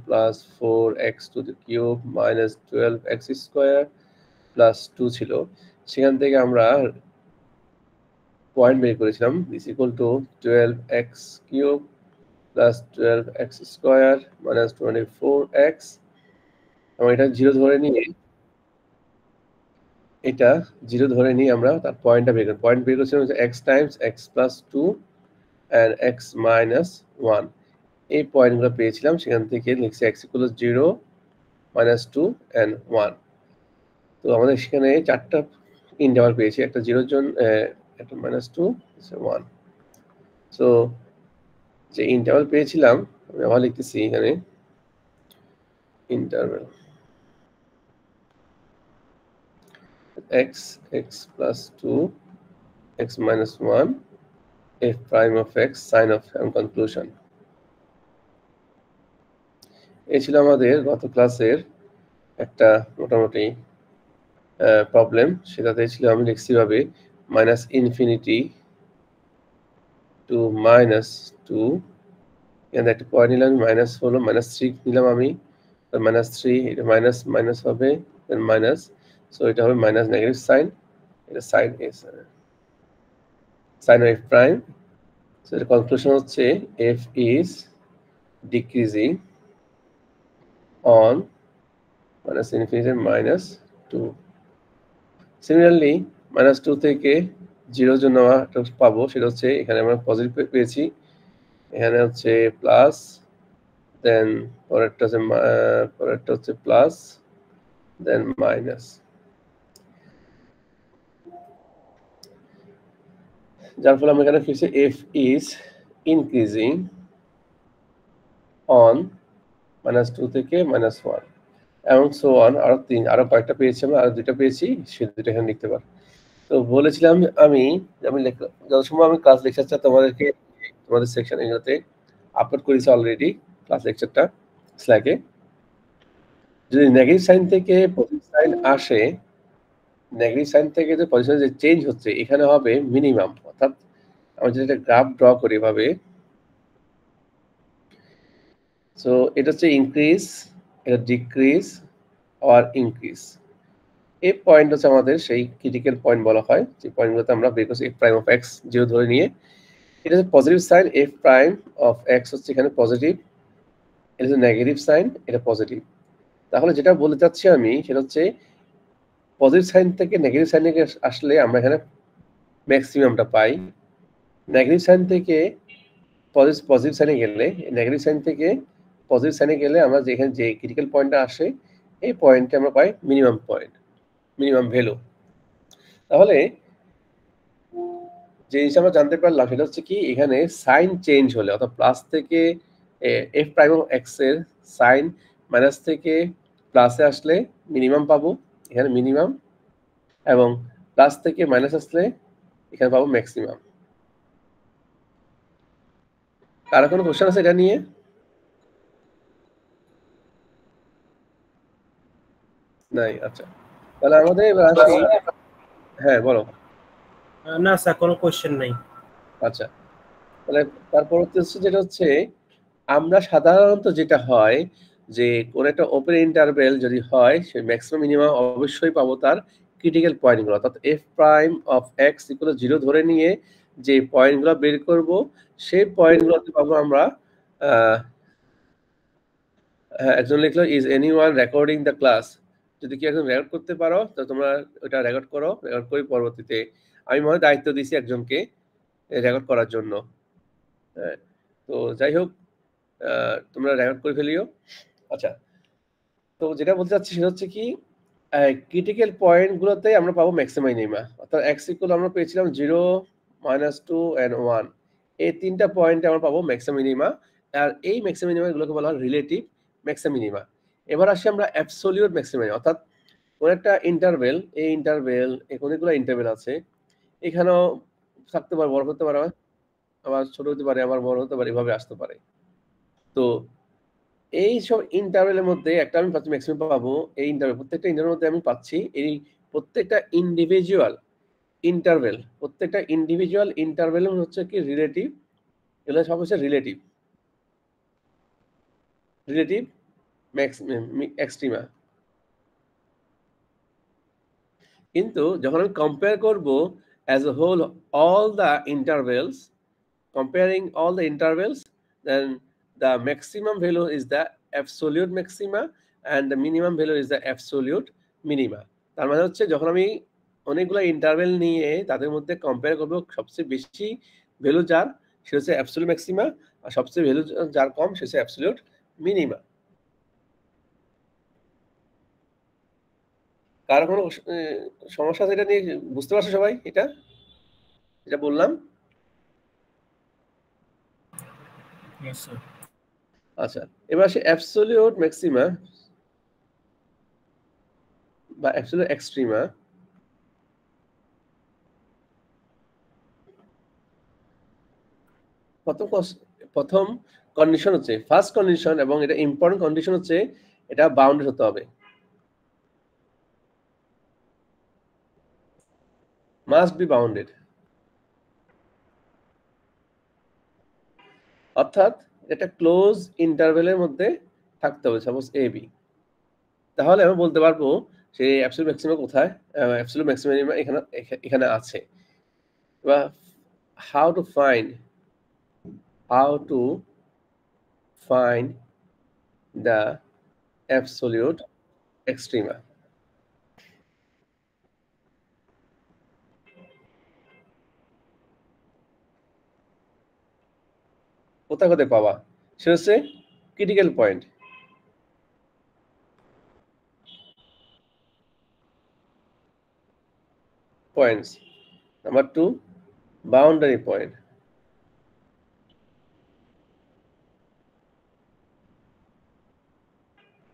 Plus 4x to the cube minus 12x square plus 2 ছিল, সেখান থেকে আমরা পয়েন্ট বের করেছিলাম this equal to 12x cube plus 12x square minus 24x, এবং এটা জিরো ধরে নিয়ে আমরা তার পয়েন্টটা বের করি। পয়েন্ট বের করেছিলাম x Times x plus 2 and x minus 1, এই পয়েন্টগুলো পেয়েছিলাম, সেখান থেকে লিখছি x ইকুয়াল 0 মাইনাস 2 and 1। তো আমাদের সেখানে চারটা ইন্টারভাল পেয়েছি, একটা 0 জন, একটা মাইনাস 2, 1। সো যে ইন্টারভাল পেয়েছিলাম আমি আবার লিখতেছি এখানে interval x plus 2 x minus 1 f prime of x sin of and conclusion। এই ছিল আমাদের গত ক্লাসের একটা মোটামুটি প্রবলেম, সেটাতে ছিল আমি লিখছি ভাবে মাইনাস ইনফিনিটি টু মাইনাস 2, এখানে একটা পয়েন্ট নিলাম মাইনাস হলো মাইনাস 3 নিলাম আমি, মাইনাস 3 এটা মাইনাস মাইনাস হবে দেন মাইনাস, সো এটা হবে মাইনাস নেগেটিভ সাইন, এটা sign S sign of prime. So এর কনক্লুশন হচ্ছে f is decreasing on minus infinity minus 2। Similarly minus 2 থেকে 0 জন্য আমরা পাবো, সেটা হচ্ছে এখানে আমরা পজিটিভ পেয়েছি, এখানে হচ্ছে প্লাস, দেন পরেরটা হচ্ছে প্লাস দেন মাইনাস। যার ফলে আমরা এখানে ফিরছি f is increasing on minus 2 থেকে মাইনাস 1 এবং সো অন, আরো কয়েকটা পেয়েছি আমরা, আরো দুইটা পেয়েছি, সে দুটো এখানে লিখতে পারি। তো বলেছিলাম আমি যত সময় আমি ক্লাস লেকচারটা তোমাদের সেকশন এগুলোতে আপলোড করেছি অলরেডি ক্লাস লেকচারটা স্ল্যাকে। যদি নেগেটিভ সাইন থেকে পজিটিভ সাইন আসে, নেগেটিভ সাইন থেকে যে পজিটিভ যে চেঞ্জ হচ্ছে এখানে হবে মিনিমাম, অর্থাৎ আমি যদি একটা গ্রাফ ড্র করি ভাবে, সো এটা হচ্ছে ইনক্রিজ, এটা ডিক্রিজ আর ইনক্রিজ। এই পয়েন্ট হচ্ছে আমাদের সেই ক্রিটিক্যাল পয়েন্ট বলা হয়, যে পয়েন্টগুলোতে আমরা বের করছি f প্রাইম অফ x 0 ধরে নিয়ে, এটা হচ্ছে positive sign, f prime of x হচ্ছে এখানে পজিটিভ, এটা হচ্ছে নেগেটিভ সাইন, এটা পজিটিভ। তাহলে যেটা বলতে চাচ্ছি আমি সেটা হচ্ছে পজিটিভ সাইন থেকে নেগেটিভ সাইনে আসলে আমরা এখানে ম্যাক্সিমামটা পাই, নেগেটিভ সাইন থেকে পজিটিভ সাইনে গেলে, নেগেটিভ সাইন থেকে পজিটিভ সাইনে গেলে আমরা যেখানে যে ক্রিটিক্যাল পয়েন্টটা আসে এই পয়েন্টে আমরা পাই মিনিমাম পয়েন্ট, মিনিমাম ভ্যালু। তাহলে যে জিনিস আমরা জানতে পারলাম সেটা হচ্ছে কি, এখানে সাইন চেঞ্জ হলে, অর্থাৎ প্লাস থেকে f প্রাইম অফ x এর সাইন মাইনাস থেকে প্লাসে আসলে মিনিমাম পাবো, এখানে মিনিমাম, এবং প্লাস থেকে মাইনাস আসলে এখানে পাবো ম্যাক্সিমাম। কারো কোনো কোশ্চেন আছে এটা নিয়ে? নাই, আচ্ছা তাহলে আমাদের এবার আসি। হ্যাঁ বলো। না স্যার কোনো কোশ্চেন নাই। আচ্ছা তাহলে তারপর হচ্ছে যেটা হচ্ছে আমরা সাধারণত যেটা হয় যে কোন একটা ওপেন ইন্টারভেল যদি হয় সে ম্যাক্সিমাম মিনিমাম অবশ্যই পাবো তার ক্রিটিক্যাল পয়েন্টগুলো, অর্থাৎ f prime of x equal 0 ধরে নিয়ে যে পয়েন্টগুলো বের করব সেই পয়েন্টগুলোতে পাবো আমরা। একজন লিখলো is anyone recording the class, যদি কি একজন রেকর্ড করতে পারো তো তোমরা ওটা রেকর্ড করো, রেকর্ড করে পরবর্তীতে আমি মনে দায়িত্ব দিয়েছি একজনকে রেকর্ড করার জন্য। হ্যাঁ, তো যাই হোক তোমরা রেকর্ড করে ফেলিও। আচ্ছা, তো যেটা বলতে চাচ্ছি সেটা হচ্ছে কি ক্রিটিক্যাল পয়েন্টগুলোতে আমরা পাবো ম্যাক্সিমাম মিনিমা, অর্থাৎ x ইকুয়াল আমরা পেয়েছিলাম 0 মাইনাস 2 and 1, এই তিনটা পয়েন্টে আমরা পাবো ম্যাক্সিমাম মিনিমা, আর এই ম্যাক্সিমাম মিনিমা গুলোকে বলা হয় রিলেটিভ ম্যাক্সিমাম মিনিমা। এবার আসি আমরা অ্যাবসলিউট ম্যাক্সিমাম, অর্থাৎ কোন একটা ইন্টারভেল, এই ইন্টারভেল অনেকগুলো ইন্টারভেল আছে, এখানেও থাকতে পারে, বড় হতে পারে, আবার ছোট হতে পারে, আবার বড় হতে পারে, এভাবে আসতে পারে। তো এই সব ইন্টারভেলের মধ্যে একটা আমি পাচ্ছি ম্যাক্সিমাম পাবো, এই ইন্টারভেল প্রত্যেকটা ইন্টারভেলের মধ্যে আমি পাচ্ছি এই প্রত্যেকটা ইন্ডিভিজুয়াল ইন্টারভেল, প্রত্যেকটা ইন্ডিভিজুয়াল ইন্টারভেল হচ্ছে কি রিলেটিভ, এগুলো সব হচ্ছে রিলেটিভ রিলেটিভ এক্সট্রিমা। কিন্তু যখন আমি কম্পেয়ার করব as a whole all the intervals, comparing all the intervals, then the maximum value is the absolute maxima and the minimum value is the absolute minima. তার মানে হচ্ছে যখন আমি অনেকগুলো ইন্টারভেল নিয়ে তাদের মধ্যে কম্পেয়ার করব, সবচেয়ে বেশি ভ্যালু যার সে হচ্ছে অ্যাবসলিউট ম্যাক্সিমা, আর সবচেয়ে ভ্যালু যার কম সে হচ্ছে অ্যাবসলিউট মিনিমা। কার কোনো সমস্যা আছে এটা নিয়ে? বুঝতে পারছো সবাই এটা বললাম? Yes, sir. আচ্ছা, এবার আসে অ্যাবসলিউট ম্যাক্সিমা বা অ্যাবসলিউট এক্সট্রিমা। প্রথম কন্ডিশন হচ্ছে, ফার্স্ট কন্ডিশন এবং এটা ইম্পর্টেন্ট কন্ডিশন হচ্ছে এটা বাউন্ডেড হতে হবে, মাস্ট বি বাউন্ডেড। অর্থাৎ এটা ক্লোজ ইন্টারভেলের মধ্যে থাকতে হবে, সাপোজ এ বি। তাহলে আমি বলতে পারবো যে অ্যাবসলিউট ম্যাক্সিমা কোথায়, অ্যাবসলিউট ম্যাক্সিমা এখানে আছে। বা how to find the absolute extrema. কোথায় পাওয়া? সেটা হচ্ছে critical point. Points. Number 2, boundary point.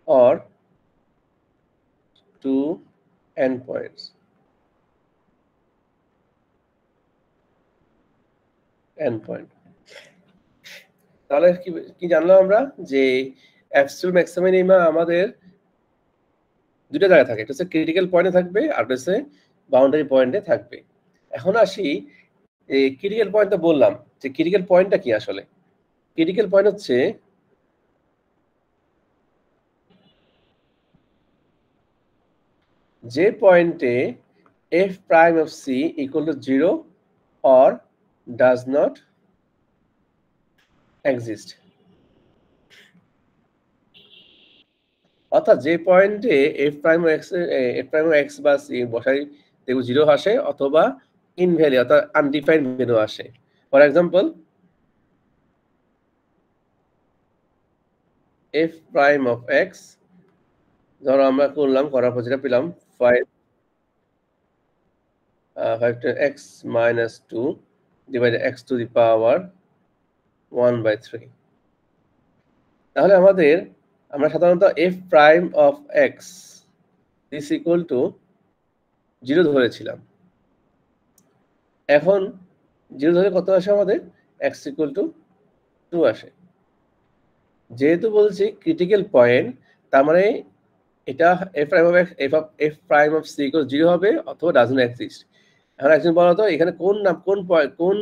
Or 2 endpoints. Endpoint. তাহলে কি জানলাম আমরা? যে অ্যাবসলিউট ম্যাক্সিমা মিনিমা আমাদের দুটো জায়গায় থাকে, এটা হচ্ছে ক্রিটিক্যাল পয়েন্টে থাকবে আর এটা হচ্ছে বাউন্ডারি পয়েন্টে থাকবে। এখন আসি এই ক্রিটিক্যাল পয়েন্টটা বললাম, যে ক্রিটিক্যাল পয়েন্টটা কি আসলে? ক্রিটিক্যাল পয়েন্ট হচ্ছে যে পয়েন্টে f prime of c equal to 0 or does not exist। অর্থাৎ যে পয়েন্টে f prime of x বা c বসাই দেখো 0 আসে অথবা ইনভ্যালিড অর্থাৎ আনডিফাইন্ড ভ্যালু আসে। For example f prime of x, ধরো আমরা করার পর যেটা পেলাম 5 x minus 2 divided x to the power 1/3। তাহলে আমরা সাধারণত f prime of x is equal to 0 ধরেছিলাম। এখন 0 ধরে কত আসে আমাদের? x equal to 2 আসে। যেহেতু বলছি ক্রিটিক্যাল পয়েন্ট, তার মানে এটা f prime of c equal 0 হবে অথবা ডাজ নট এক্সিস্ট। এখন একজন বলো তো এখানে কোন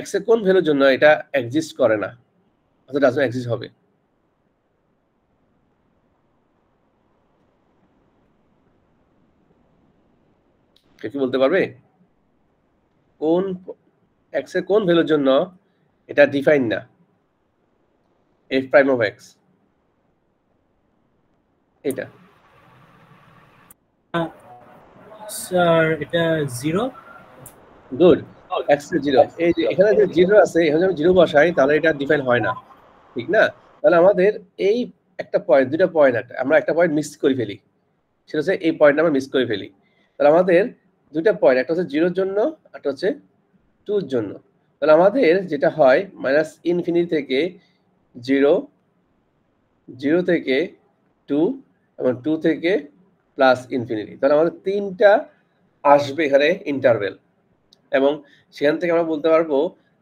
x এর কোন ভ্যালুর জন্য এটা এক্সিস্ট করে না অথবা ডাজ নট এক্সিস্ট হবে? কে কি বলতে পারবে? কোন x এর কোন ভ্যালুর জন্য এটা ডিফাইন না f prime of x? এটা স্যার এটা 0। গুড, x এর 0। এই যে এখানে যে 0 আছে, এখানে যদি 0 বসাই তাহলে এটা ডিফাইন হয় না, ঠিক না? তাহলে আমাদের এই একটা পয়েন্ট, দুটো পয়েন্ট আমরা একটা পয়েন্ট মিস করে ফেলি, সেটা হচ্ছে এই পয়েন্টটা আমরা মিস করে ফেলি। তাহলে আমাদের দুটো পয়েন্ট, একটা হচ্ছে 0 এর জন্য, একটা হচ্ছে 2 এর জন্য। তাহলে আমাদের যেটা হয় -ইনফিনিটি থেকে 0, 0 থেকে 2 এবং 2 থেকে +ইনফিনিটি। তাহলে আমাদের তিনটা আসবে এখানে ইন্টারভেল, এবং সেখান থেকে আমরা বলতে পারবো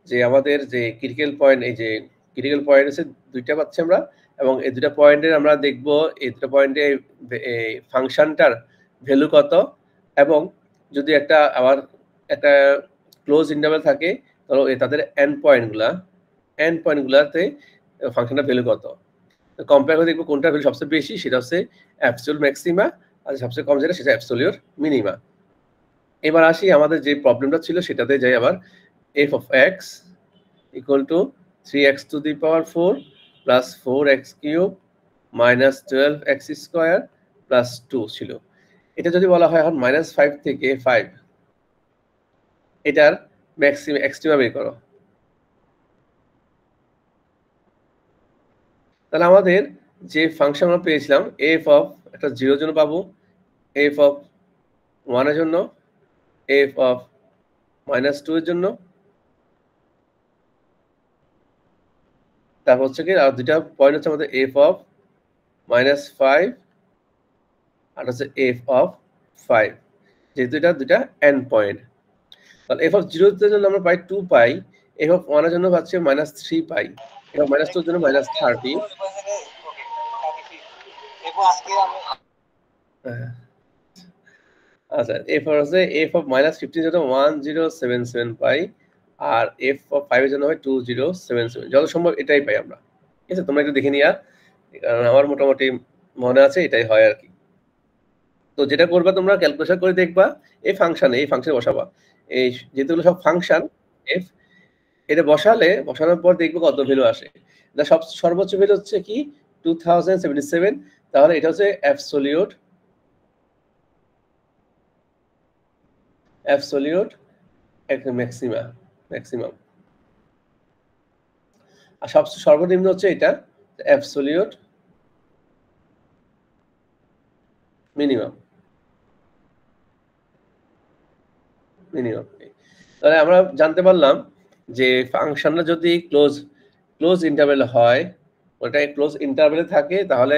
যে আমাদের যে ক্রিটিক্যাল পয়েন্ট, এই যে ক্রিটিক্যাল পয়েন্ট আছে দুইটা পাচ্ছি আমরা, এবং এই দুটো পয়েন্টের আমরা দেখব এই দুটো পয়েন্টে এই ফাংশনটার ভ্যালু কত, এবং যদি আবার একটা ক্লোজ ইন্টারভেল থাকে তাহলে তাদের এন্ড পয়েন্টগুলাতে ফাংশনটার ভ্যালু কত। কম্পেয়ার করে দেখবো কোনটা ভ্যালু সবচেয়ে বেশি, সেটা হচ্ছে অ্যাবসলিউট ম্যাক্সিমা, আর সবচেয়ে কম যেটা সেটা অ্যাবসলিউট মিনিমা। এবার আসি আমাদের যে প্রবলেমটা ছিল সেটাতে যাই আবার। f of x equal to 3x to the power 4 plus 4x cube minus 12x square plus 2 ছিল। এটা যদি বলা হয় এখন -5 থেকে 5, এটার ম্যাক্সিমাম এক্সট্রিমা বের করো। তাহলে আমাদের যে ফাংশন আমরা পেয়েছিলাম f of একটা 0 এর জন্য পাবো, f of 1 এর জন্য, f of -2 এর জন্য, তারপর হচ্ছে কি আর দুইটা পয়েন্ট হচ্ছে আমাদের f of -5 আর হচ্ছে f of 5, যেহেতু এটা দুইটা এন্ড পয়েন্ট। তাহলে f of 0 এর জন্য আমরা পাই 2 পাই, f of 1 এর জন্য পাচ্ছি -3 পাই, f of -2 এর জন্য -30। আচ্ছা, এরপর হচ্ছে f of -15 এর জন্য 1077 পাই, আর f of 5 এর জন্য হয় 2077। যত সম্ভব এটাই পাই আমরা। ঠিক আছে, তোমরা একটু দেখে নিয়া, কারণ আমার মোটামুটি মনে আছে এটাই হয় আর কি। তো যেটা করবা তোমরা ক্যালকুলেশন করে দেখবা এই ফাংশনে বসাবা। এই যেগুলো সব ফাংশন f, এটা বসানোর পর দেখবো কত ভ্যালু আসে। সর্বোচ্চ ভ্যালু হচ্ছে কি 2077, তাহলে এটা হচ্ছে অ্যাবসলিউট ম্যাক্সিমাম। আর সবচেয়ে সর্বনিম্ন হচ্ছে এটা অ্যাবসলিউট মিনিমাম। তাহলে আমরা জানতে পারলাম যে ফাংশনটা যদি ক্লোজ ইন্টারভ্যাল হয়, ওটা ক্লোজ ইন্টারভ্যালে থাকে, তাহলে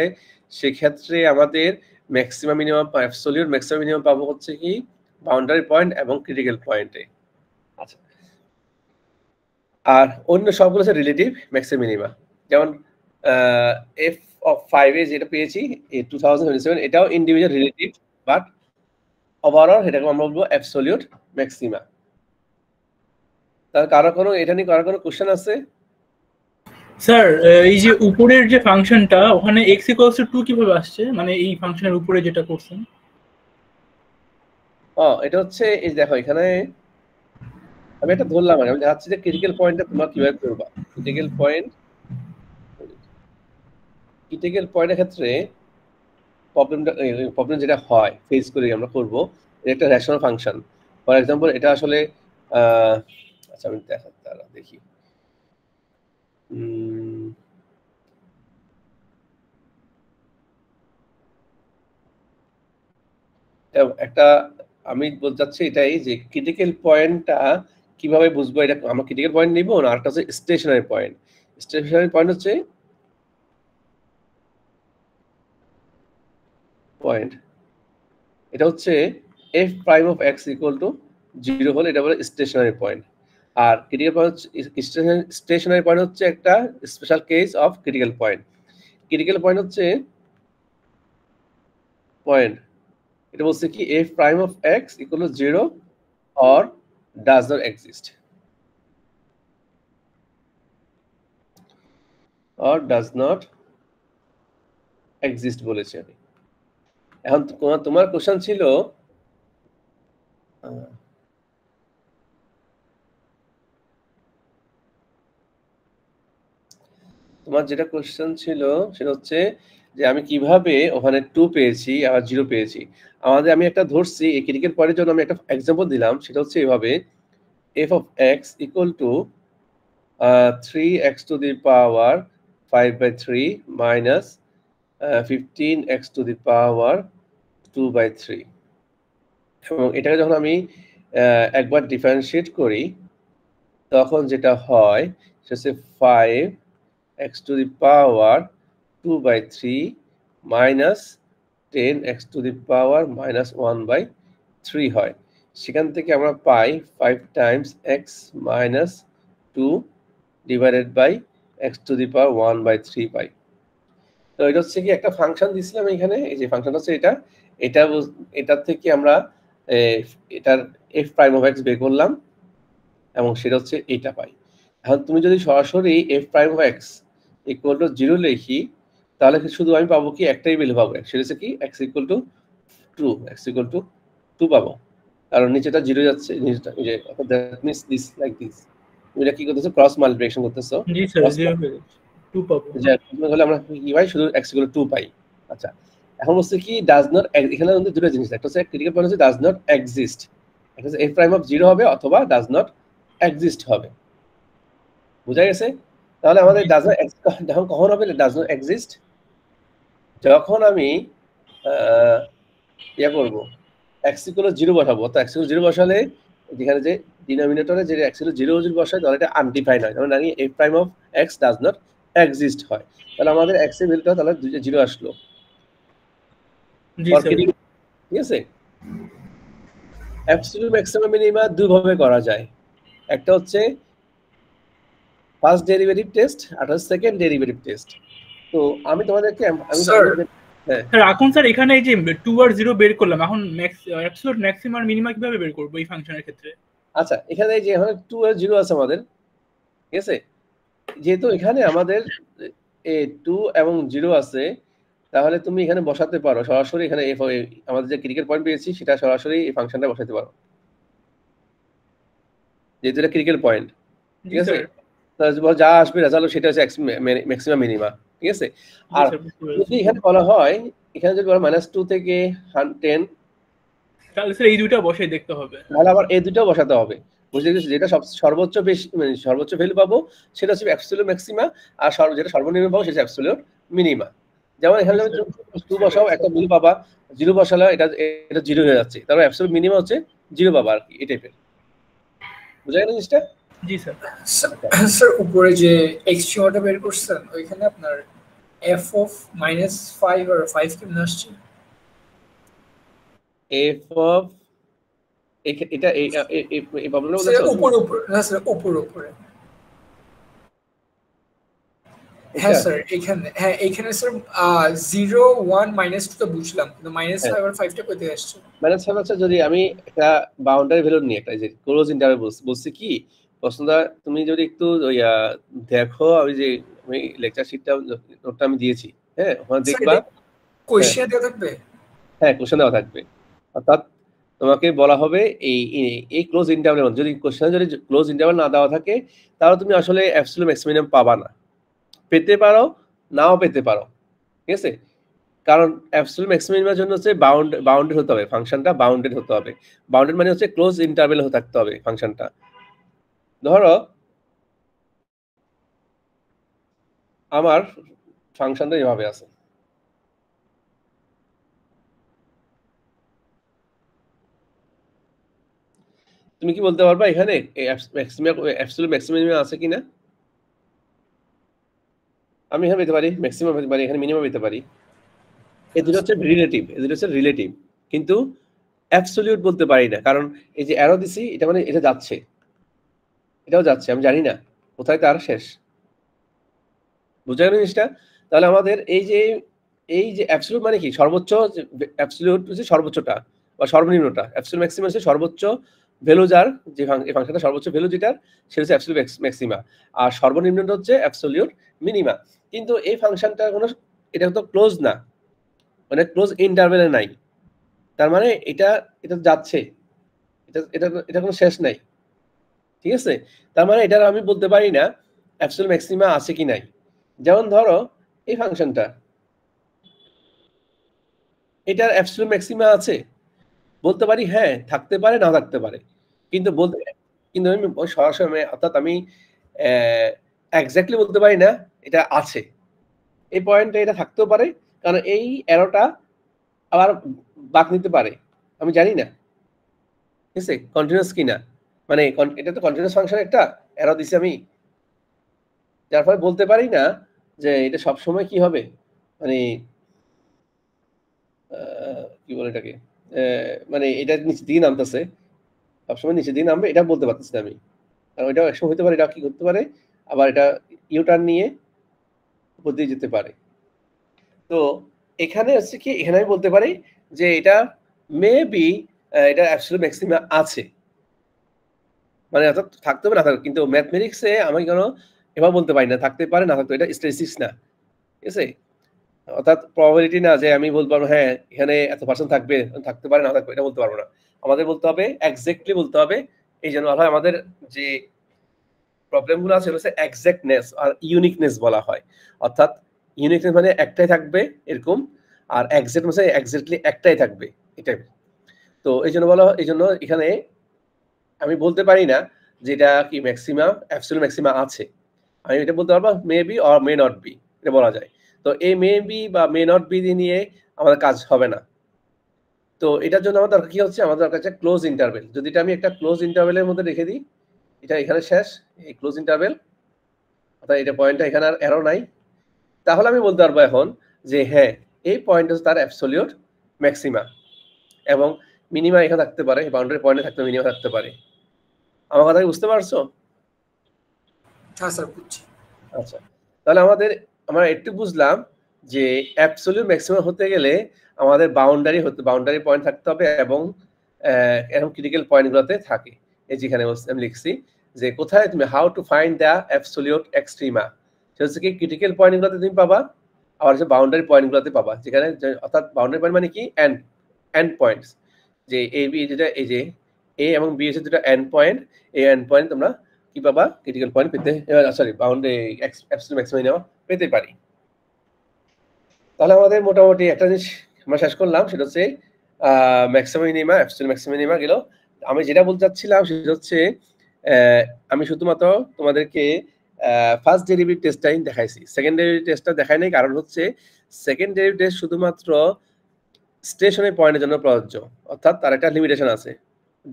সেক্ষেত্রে আমাদের maximum minimum absolute maximum minimum পাবো হচ্ছে কি বাউন্ডারি পয়েন্ট এবং ক্রিটিক্যাল পয়েন্টে। আচ্ছা, আর অন্য সবগুলো হচ্ছে রিলেটিভ ম্যাক্সিমাম মিনিমা। যেমন f of 5 এ যেটা পেয়েছি 2077, এটাও ইন্ডিভিজুয়াল রিলেটিভ, বাট ওভারঅল এটাকে আমরা বলবো অ্যাবসলিউট ম্যাক্সিমা। তাহলে এটা নিয়ে কারো কোনো কোশ্চেন আছে? স্যার, এই যে উপরের যে ফাংশনটা ওখানে x = 2 কিভাবে আসছে, মানে এই ফাংশনের উপরে যেটা করছেন? এটা হচ্ছে এই দেখো এখানে আমি এটা ধরলাম, আমি দেখাচ্ছি যে ক্রিটিক্যাল পয়েন্টটা তোমরা কিভাবে করবা। ক্রিটিক্যাল পয়েন্টের ক্ষেত্রে প্রবলেম যেটা হয় ফেস করি আমরা করব, এটা একটা রেশনাল ফাংশন। ফর এক্সাম্পল এটা আসলে আচ্ছা আমি দেখি একটা আমি বলতে চাচ্ছি এটাই যে ক্রিটিক্যাল পয়েন্টটা কিভাবে বুঝবো। এটা আমরা ক্রিটিক্যাল পয়েন্ট নিব না, আরেকটা হচ্ছে স্টেশনারি পয়েন্ট। স্টেশনারি পয়েন্ট হচ্ছে এটা হচ্ছে f prime of x equal to 0 হলে এটা বলে স্টেশনারি পয়েন্ট। আর ক্রিটিক্যাল পয়েন্ট স্টেশনারি পয়েন্ট হচ্ছে একটা special case of critical point. Critical point হচ্ছে এটা বলছে কি f prime of x equal to 0 or does not exist বলেছি আমি। এখন তোমার কোশ্চেন ছিল তোমার যেটা কোশ্চেন ছিল সেটা হচ্ছে যে আমি কিভাবে ওখানে 2 পেয়েছি আবার 0 পেয়েছি। আমি একটা ধরছি এই ক্রিটিক্যাল পয়েন্টের জন্য আমি একটা एग्जांपल दिलाम, সেটা হচ্ছে এইভাবে f of x equal to 3x to the power 5/3 minus 15x to the power 2/3, এবং এটাকে যখন আমি একবার ডিফারেন্সিয়েট করি তখন যেটা হয় সেটা হচ্ছে 5x to the power 2/3 minus 10x to the power minus 1/3 হয়। সেখান থেকে আমরা পাই 5 times x minus 2 divided by x to the power 1/3 পাই। তো এটা হচ্ছে কি একটা ফাংশন দিছিলাম এখানে, এই যে ফাংশন হচ্ছে এটা থেকে আমরা এটার f prime of x বের করলাম এবং সেটা হচ্ছে এটা পাই। এখন তুমি যদি সরাসরি f prime of x equal to 0 লিখি তাহলে শুধু আমি পাবো কি একটাই ভ্যালু পাবো, সেটা হচ্ছে কি x equal to 2, x equal to 2 পাবো, কারণ নিচেটা 0 যাচ্ছে, নিচেটা এই যে that means this like this, এটা কি করতেছো ক্রস মাল্টিপ্লিকেশন করতেছো। জি স্যার 0 হয়ে যাচ্ছে 2 পাবো। হলে আমরা কি পাই, শুধু x ইকুয়াল টু 2 পাই। আচ্ছা এখন বলছে কি ডাজ নট, এখানে কিন্তু দুটো জিনিস, একটা হচ্ছে ক্রিটিক্যাল পয়েন্ট হচ্ছে ডাজ নট এক্সিস্ট, একটা হচ্ছে f প্রাইম অফ 0 হবে অথবা ডাজ নট এক্সিস্ট হবে, বুঝা গেছে? তাহলে আমাদের ডাজ নট যখন কখন হবে ডাজ নট এক্সিস্ট, যখন আমি ইয়া করব x ইকুয়াল 0 বসাবো, তো x ইকুয়াল 0 বসালে যেখানে যে ডিনোমিনেটরে যে x ইকুয়াল 0 বসায় তাহলে এটা আনডিফাইন্ড হয়, মানে f prime of x does not exist হয়, তাহলে আমাদের x এর ভ্যালুটা তাহলে 0 আসলো। জি স্যার ঠিক আছে, অ্যাবসলিউট ম্যাক্সিমাম মিনিমা দুই ভাবে করা যায়, একটা হচ্ছে ফার্স্ট ডেরিভেটিভ টেস্ট আর সেকেন্ড ডেরিভেটিভ টেস্ট। তো আমি তোমাদেরকে হ্যাঁ এখন স্যার এখানে এই যে 2 আর 0 বের করলাম, এখন অ্যাবসলিউট ম্যাক্সিমাম আর মিনিমা কিভাবে বের করব এই ফাংশনের ক্ষেত্রে? আচ্ছা এখানে যে এখানে 2 আর 0 আছে আমাদের, ঠিক আছে, যেহেতু এখানে আমাদের 2 এবং 0 আছে, তাহলে তুমি এখানে বসাতে পারো সরাসরি, এখানে আমাদের যে ক্রিটিক্যাল পয়েন্ট পেয়েছি সেটা সরাসরি এই ফাংশনটা বসাতে পারো, যেহেতু এটা ক্রিটিক্যাল পয়েন্ট, ঠিক আছে, যা আসবে রেজাল্ট সেটা হচ্ছে ম্যাক্সিমাম মিনিমা, ঠিক আছে। আর যদি এখানে বলা হয়, এখানে যদি বলা -2 থেকে 10, তাহলে স্যার এই দুটো বসাই দেখতে হবে, তাহলে আবার এই দুটো বসাতে হবে, বুঝতে গেছি, যেটা সর্বোচ্চ বেশি মানে সর্বোচ্চ ভ্যালু পাবো সেটা হচ্ছে অ্যাবসলিউট ম্যাক্সিমা, আর যেটা সর্বনিম্ন পাবো সেটা অ্যাবসলিউট মিনিমা। যেমন এখানে 2 বসাও একটা ভ্যালু পাবা, 0 বসালে এটা 0 হয়ে যাচ্ছে, তারপর অ্যাবসলিউট মিনিমা হচ্ছে 0 পাবা আর কি, এই টাইপের, বুঝা গেল জিনিসটা? জি স্যার। স্যার উপরে যে এক্সট্রিমাটা বের করছেন ওইখানে আপনার f অফ -5 আর 5 কেমন আসছে? f অফ এটা এই প্রবলেমটা বলছো উপরে না স্যার উপরে হ্যাঁ স্যার এখানে স্যার 0 1 -2 তো বুঝলাম, কিন্তু -5 আর 5 টা কোথা থেকে আসছে? -5 আছে, যদি আমি একটা বাউন্ডারি ভ্যালু নিয়ে একটা যে ক্লোজ ইন্টারভ্যাল বলছি কি প্রশ্নটা তুমি যদি একটু দেখো, আমি যে লেকচার শিটটা নোটটা আমি দিয়েছি, হ্যাঁ ওখানে দেখবা কোশ্চেন দেওয়া থাকবে, হ্যাঁ কোশ্চেন দেওয়া থাকবে, অর্থাৎ তোমাকে বলা হবে এই ক্লোজ ইন্টারভ্যাল, যদি কোশ্চেনে যদি ক্লোজ ইন্টারভ্যাল না দেওয়া থাকে তাহলে তুমি আসলে অ্যাবসলিউট ম্যাক্সিমাম পাবা না, পেতে পারো নাও পেতে পারো, ঠিক আছে, কারণ অ্যাবসলিউট ম্যাক্সিমামের জন্য হচ্ছে বাউন্ডেড হতে হবে, ফাংশনটা বাউন্ডেড হতে হবে, বাউন্ডেড মানে হচ্ছে ক্লোজ ইন্টারভ্যাল হতে থাকতে হবে ফাংশনটা। ধরো আমার ফাংশনটা এভাবে আছে, তুমি কি বলতে পারবা এখানে অ্যাবসলিউট ম্যাক্সিমাম আছে কিনা? আমি এখানে পেতে পারি ম্যাক্সিমাম পেতে পারি, এখানে মিনিমাম পেতে পারি, এই দুটো হচ্ছে রিলেটিভ, কিন্তু অ্যাবসলিউট বলতে পারি না, কারণ এই যে অ্যারো দিছি এটা মানে এটা যাচ্ছে, এটাও যাচ্ছে, আমি জানি না কোথায় তার শেষ, বুঝা গেল জিনিসটা? তাহলে আমাদের এই যে অ্যাবসলিউট মানে কি সর্বোচ্চ, অ্যাবসলিউট হচ্ছে সর্বোচ্চটা বা সর্বনিম্নটা, অ্যাবসলিউট ম্যাক্সিমাম হচ্ছে সর্বোচ্চ ভ্যালু যার, যে ফাংশনটা সর্বোচ্চ ভ্যালু যেটার সেটা হচ্ছে অ্যাবসলিউট ম্যাক্সিমা, আর সর্বনিম্নটা হচ্ছে অ্যাবসলিউট মিনিমা। কিন্তু এই ফাংশনটা কোনো এটা তো ক্লোজ না, মানে ক্লোজ ইন্টারভ্যালে নাই, তার মানে এটা যাচ্ছে, এটা কোনো শেষ নাই, ঠিক আছে, তার মানে এটা আমি বলতে পারি না অ্যাবসলিউট ম্যাক্সিমা আছে কি নাই। যেমন ধরো এই ফাংশনটা, এটার অ্যাবসলিউট ম্যাক্সিমা আছে, বলতে পারি হ্যাঁ থাকতে পারে না থাকতে পারে, কিন্তু আমি সরাসরি অর্থাৎ আমি এক্স্যাক্টলি বলতে পারি না এটা আছে, এই পয়েন্টে এটা থাকতেও পারে, কারণ এই অ্যারোটা আবার বাঁক নিতে পারে, আমি জানি না, ঠিক আছে, কন্টিনিউয়াস কিনা, মানে এটা তো কন্টিনিউয়াস ফাংশন, একটা অ্যারো দিছি আমি, যার ফলে বলতে পারি না যে এটা সব সময় কি হবে, মানে কি বলে এটাকে, মানে এটা নিচে দিকে নামতেছে, সবসময় নিচে দিকে নামবে এটা বলতে পারতেছি না আমি, কারণ এটা একসময় হতে পারে, এটা কি করতে পারে আবার এটা ইউটার্ন নিয়ে উপর দিয়ে যেতে পারে। তো এখানে হচ্ছে কি, এখানে আমি বলতে পারি যে এটা মেবি এটা অ্যাবসলিউট ম্যাক্সিমা আছে, মানে অর্থাৎ থাকতে হবে না থাকবে, কিন্তু ম্যাথমেটিক্সে আমি কেন এবার বলতে পারি না থাকতে পারে না থাকতে, এটা স্ট্যাটিস্টিক্স না, ঠিক আছে। অর্থাৎ প্রবাবিলিটি না যে আমি বলতে পারবো হ্যাঁ এখানে এত পার্সেন্ট থাকবে, থাকতে পারে না থাকবে, এটা বলতে পারবো না। আমাদের বলতে হবে এক্স্যাক্টলি বলতে হবে। এই জন্য বলা হয় আমাদের যে প্রবলেমগুলো আছে হচ্ছে এক্স্যাক্টনেস আর ইউনিকনেস বলা হয়। অর্থাৎ ইউনিকনেস মানে একটাই থাকবে এরকম, আর এক্স্যাক্ট মানে এক্স্যাক্টলি একটাই থাকবে এটাই। তো এই জন্য বলা হয়, এই জন্য এখানে আমি বলতে পারি না যেটা কি ম্যাক্সিমা অ্যাবসলিউট ম্যাক্সিমা আছে, আমি এটা বলতে পারবো may be or may not be, এটা বলা যায়। তো এই মে বি বা মে নট বি নিয়ে আমাদের কাজ হবে না। তো এটার জন্য আমার দরকার কি হচ্ছে, আমাদের দরকার হচ্ছে ক্লোজ ইন্টারভেল। যদি এটা আমি একটা ক্লোজ ইন্টারভেলের মধ্যে রেখে দিই, এটা এখানে শেষ, এই ক্লোজ ইন্টারভেল, অর্থাৎ এটা পয়েন্টটা এখানে আর এরো নাই, তাহলে আমি বলতে পারবো এখন যে হ্যাঁ এই পয়েন্ট হচ্ছে তার অ্যাবসলিউট ম্যাক্সিমা, এবং মিনিমা এখানে থাকতে পারে, বাউন্ডারি পয়েন্টে থাকতে মিনিমা থাকতে পারে। আমার কথা কি বুঝতে পারছো? হ্যাঁ স্যার বুঝছি। আচ্ছা, তাহলে আমরা একটু বুঝলাম যে অ্যাবসলিউট ম্যাক্সিমাম হতে গেলে আমাদের বাউন্ডারি পয়েন্ট থাকতে হবে, এবং এরকম ক্রিটিক্যাল পয়েন্টগুলোতে থাকে। এই যেখানে আমি লিখছি যে কোথায় তুমি how to find the absolute extrema, সেটা হচ্ছে কি ক্রিটিক্যাল পয়েন্টগুলোতে তুমি পাবা, আবার হচ্ছে বাউন্ডারি পয়েন্টগুলোতে পাবা। যেখানে অর্থাৎ বাউন্ডারি পয়েন্ট মানে কি এন্ড পয়েন্টস, যে এ বি যেটা এই যে এ এবং বি হচ্ছে দুটো এন্ড পয়েন্ট, এই এন্ড পয়েন্ট তোমরা কি পাবা, ক্রিটিক্যাল পয়েন্ট পেতে, সরি বাউন্ডারি অ্যাবসলিউট ম্যাক্সিমাম পেতে পারি। তাহলে আমাদের মোটামুটি একটা জিনিস আমরা শেষ করলাম, সেটা হচ্ছে maximum minima absolute maximum minima গেল। আমি যেটা বলতে চাচ্ছিলাম সেটা হচ্ছে আমি শুধুমাত্র তোমাদেরকে ফার্স্ট ডেরিভেটিভ টেস্টটাই দেখাইছি, সেকেন্ড ডেরিভেটিভ টেস্টটা দেখাই নাই, কারণ হচ্ছে সেকেন্ড ডেরিভেটিভ টেস্ট শুধুমাত্র স্টেশনারি পয়েন্টের জন্য প্রযোজ্য, অর্থাৎ তার একটা লিমিটেশন আছে,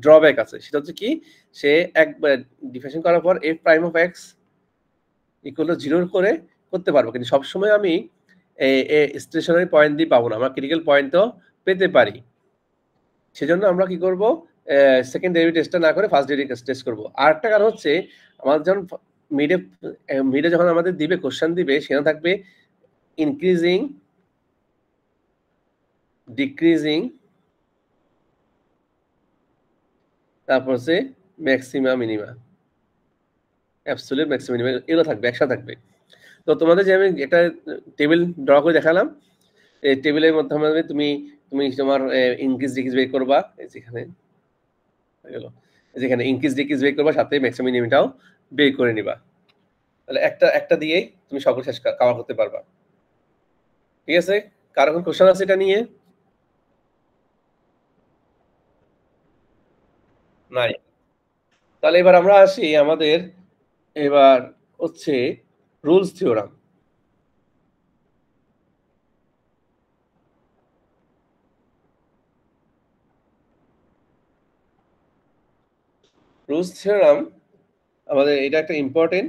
ড্রব্যাক আছে। সেটা হচ্ছে কি, সে একবার ডিফারেন্সিয়েশন করার পর F prime of x equal to 0 করে করতে পারবো, কিন্তু সবসময় আমি স্টেশনারি পয়েন্ট দিয়ে পাবো না, আমরা ক্রিটিক্যাল পয়েন্টও পেতে পারি। সেজন্য আমরা কি করব, সেকেন্ড ডেরিভেটিভ টেস্টটা না করে ফার্স্ট ডেরিভেটিভ টেস্ট করব। আর একটা কারণ হচ্ছে আমাদের যখন মিডে যখন আমাদের দিবে, কোশ্চেন দিবে, সেখানে থাকবে ইনক্রিজিং, ডিক্রিজিং, তারপর হচ্ছে maxima minima, absolute maximum minima, এগুলো থাকবে, একসাথে থাকবে। তো তোমাদের যে আমি একটা টেবিল ড্র করে দেখালাম, এই টেবিলের মাধ্যমে তুমি তোমার ইনক্রিজ ডিক্রিজ বের করবা, যেখানে ইনক্রিজ ডিক্রিজ বের করবা, সাথে ম্যাক্সিমাম মিনিমাটাও বের করে নিবা। তাহলে একটা দিয়েই তুমি সকল শেষ কভার করতে পারবা। ঠিক আছে, কারো কোনো কোশ্চেন আছে এটা নিয়ে? নাই। তাহলে এবার আমরা আসি আমাদের এবার হচ্ছে রুলস থিওরাম। রুলস থিওরাম আমাদের এটা একটা ইম্পর্টেন্ট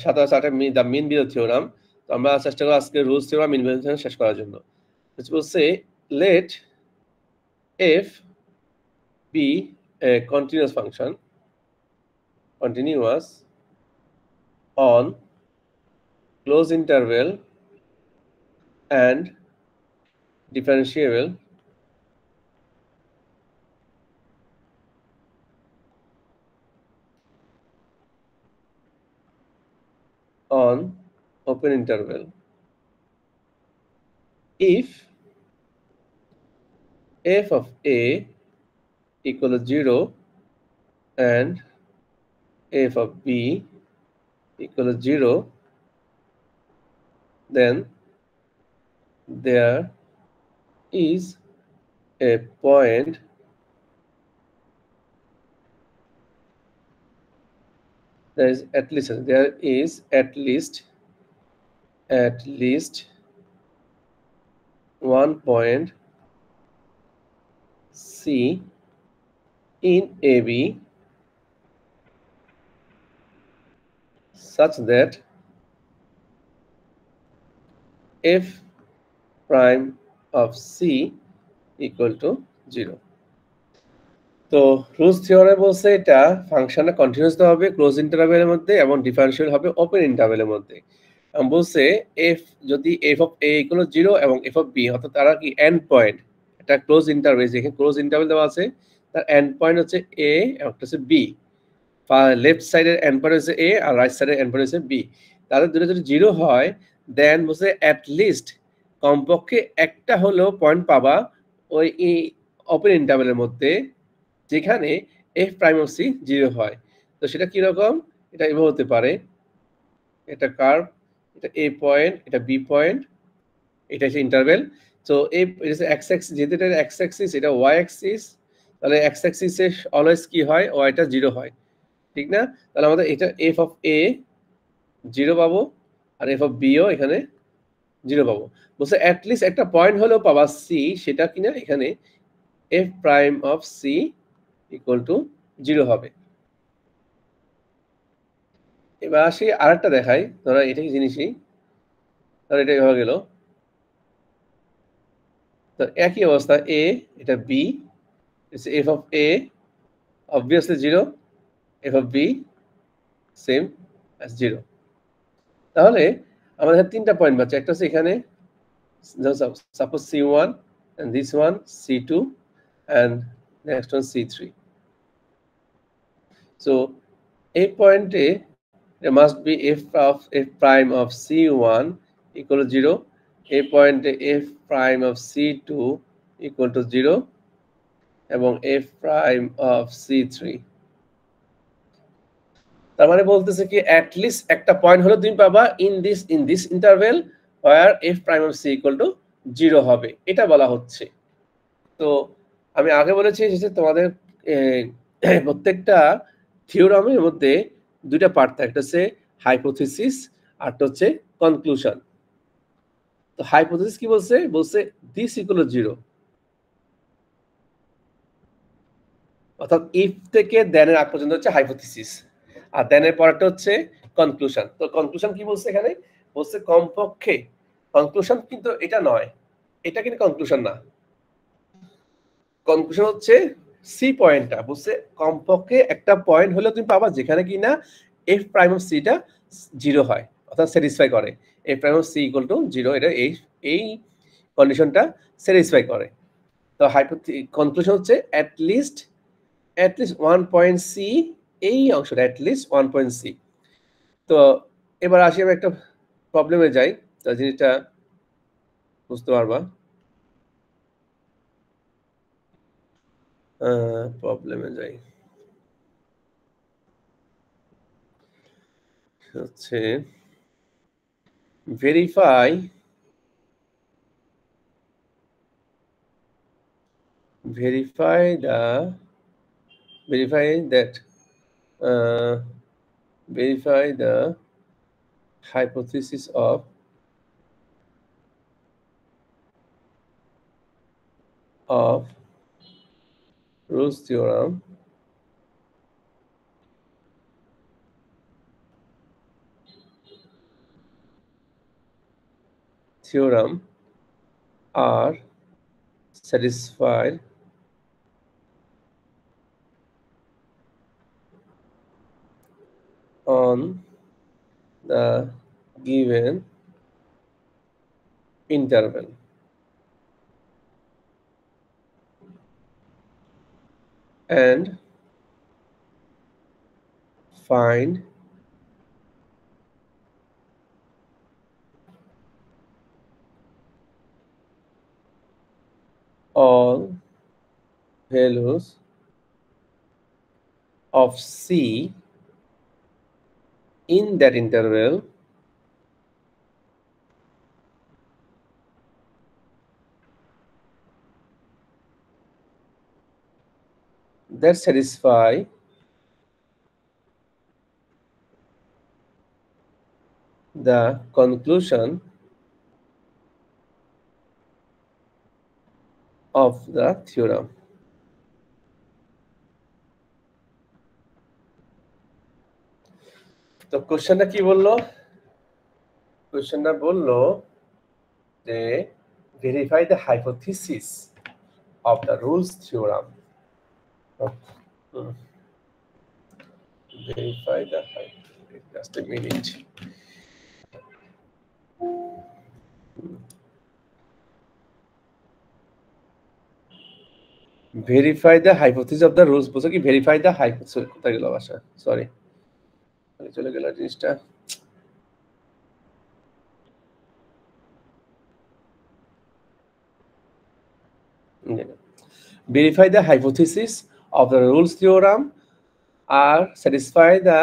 সাথে দ্য মিন বিল থিওরাম। তো আমরা চেষ্টা করব আজকে রুলস থিওরাম মিন বিল থিওরাম শেষ করার জন্য। বলছে let f be a continuous function continuous on closed interval and differentiable on open interval if f of a equal to 0 and f of b equal to 0, then there is a point there is at least one point C in AB such that f prime of C equal to 0. তো rules theorem বলছে এটা ফাংশনটা continuous হবে close ইন্টারভ্যালের মধ্যে এবং differential হবে open ইন্টারভ্যালের মধ্যে। বলছে এফ যদি এফ অফ এ ইকুয়াল 0 এবং এফ অফ বি, অর্থাৎ তারা কি এন্ড পয়েন্ট, এটা ক্লোজ ইন্টারভ্যাল, যেখানে ক্লোজ ইন্টারভ্যাল দেওয়া আছে তার এন্ড পয়েন্ট হচ্ছে এ এবং হচ্ছে বি, লেফট সাইডের এন্ড পয়েন্ট হচ্ছে এ আর রাইট সাইডের এন্ড পয়েন্ট হচ্ছে বি, তাদের দুটো যদি 0 হয় দেন বলছে অ্যাট লিস্ট কমপক্ষে একটা হলেও পয়েন্ট পাবা ওই ওপেন ইন্টারভ্যালের মধ্যে যেখানে এফ প্রাইম অফ সি 0 হয়। তো সেটা কিরকম? এটা এভাবে হতে পারে, এটা কার্ভ, এটা এ পয়েন্ট, এটা বি পয়েন্ট, এটা হচ্ছে ইন্টারভ্যাল। সো এটা এক্স অ্যাক্সিস, যেহেতু এটা এক্স অ্যাক্সিস, এটা ওয়াই অ্যাক্সিস, তাহলে এক্স অ্যাক্সিসে অলওয়েজ কি হয়? ওয়াইটা 0 হয়, ঠিক না? তাহলে আমাদের এটা এফ অফ এ 0 পাবো, আর এফ অফ বিও এখানে 0 পাবো। বলছে অ্যাটলিস্ট একটা পয়েন্ট হলেও পাবা সি, সেটা কিনা এখানে F prime of C equal to 0 হবে। এবার আসি আরেকটা দেখাই, ধরো এটা কি জিনিসই, ধরো এটা হয়ে গেল। তো একই অবস্থা এ, এটা B, F of A obviously 0, F of B same as 0। তাহলে আমাদের তিনটা পয়েন্ট পাচ্ছে, একটা হচ্ছে এখানে suppose C1 and this one C2 and next one C3. So a point A, there must be f prime of C1 equal to 0, a point f prime of C2 equal to 0, এবং f prime of C3। তার মানে বলতেছে কি at least একটা point হলো তুমি পাবা in this interval where f prime of c equal to 0 হবে, এটা বলা হচ্ছে। তো আমি আগে বলেছি যে তোমাদের প্রত্যেকটা থিওরামের মধ্যে দুইটা পার্ট থাকে, একটা হচ্ছে হাইপোথিসিস আর একটা হচ্ছে কনক্লুশন। তো হাইপোথিসিস কি বলছে? বলছে দিস ইকুয়াল টু 0, অর্থাৎ ইফ থেকে দেনের আগ পর্যন্ত হচ্ছে হাইপোথিসিস, আর দেনের পরেরটা হচ্ছে কনক্লুশন। তো কনক্লুশন কি বলছে এখানে? বলছে কমপক্ষে, কনক্লুশন কিন্তু এটা নয়, এটা কিন্তু কনক্লুশন না, কনক্লুশন হচ্ছে সি পয়েন্টটা। বলছে কমপক্ষে একটা পয়েন্ট হলে তুমি পাবা যেখানে কিনা এফ প্রাইম অফ সিটা 0 হয়, অর্থাৎ স্যাটিসফাই করে F prime of C equal to 0, এটা এই কন্ডিশনটা স্যাটিসফাই করে। তো কনক্লুশন হচ্ছে অ্যাটলিস্ট 1 পয়েন্ট সি, এই অংশটা অ্যাটলিস্ট 1 পয়েন্ট সি। তো এবার আসি আমি একটা প্রবলেমে যাই, তো জিনিসটা বুঝতে পারবা। প্রবলেমে যাই হচ্ছে verify the hypothesis of Rolle's theorem are satisfied on the given interval. And find all values of c in that interval that satisfy the conclusion of the theorem. তো কোশ্চেনটা কি বললো? কোশ্চেনটা বললো যে verify the hypothesis of the Rolle's theorem. Verify the hypothesis. Just a minute. Verify the hypothesis of the Rolle's, বলছো কি verify the hypothesis, কোথায় গেল ভাষা, সরি চলে গেল জিনিসটা। verify the hypothesis of the rules theorem are satisfy the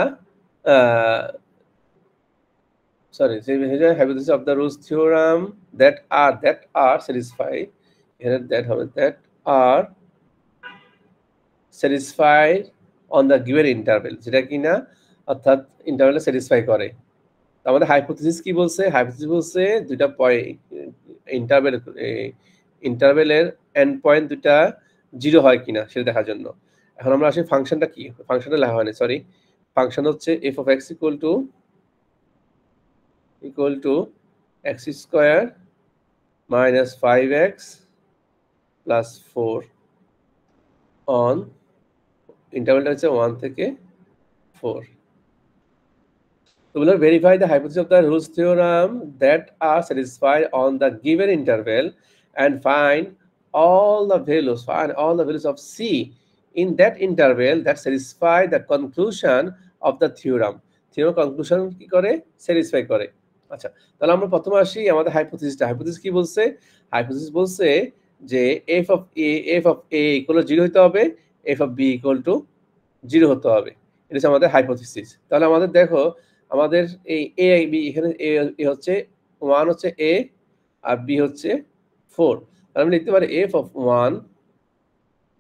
the hypothesis of the rules theorem that are satisfied that are satisfied on the given interval, যেটা কিনা অর্থাৎ ইন্টারভ্যালে স্যাটিসফাই করে। আমাদের হাইপোথিসিস কি বলছে? হাইপোথিসিস বলছে দুইটা ইন্টারভ্যালের এন্ড পয়েন্ট দুইটা 0 হয় কিনা সেটা দেখার জন্য। এখন আমরা আসি ফাংশনটা কি, ফাংশনটা লেখা হয়নি, সরি। ফাংশন হচ্ছে f of x equal to x square minus 5x plus 4 on interval হচ্ছে 1 থেকে 4. So we'll verify the hypothesis of the rules theorem that are satisfied on the given interval and find all the values of c in that interval that satisfy the conclusion of the theorem. Theorem conclusion কি করে? satisfy করে। আচ্ছা, তাহলে আমরা প্রথমে আসি আমাদের হাইপোথিসিসটা। Hypothesis কি বলছে? হাইপোথিসিস বলছে যে f of a equal to 0 হতে হবে, f of b equal to 0 হতে হবে। এটা হচ্ছে আমাদের হাইপোথিসিস। তাহলে আমাদের দেখো, আমাদের এই a b এখানে a হচ্ছে 1 হচ্ছে a আর b হচ্ছে 4। তাহলে আমরা লিখতে পারি f of 1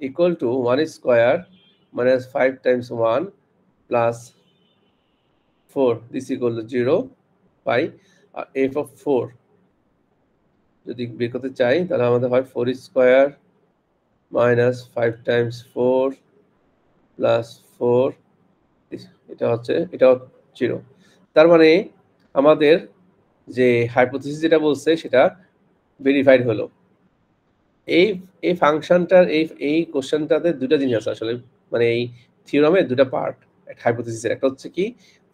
equal to 1 square minus 5 times 1 plus 4, this equal to 0 by f of 4 যদি বের করতে চাই তাহলে আমাদের হয় 4 square minus 5 times 4 plus 4, এটা হচ্ছে 0। তার মানে আমাদের যে হাইপোথিসিস যেটা বলছে সেটা ভেরিফাইড হলো। এই ফাংশনটার এই কোশ্চেনটাতে দুটো জিনিস আছে আসলে, মানে এই থিওরামের দুটো পার্ট হাইপোথিসিসের। একটা হচ্ছে কি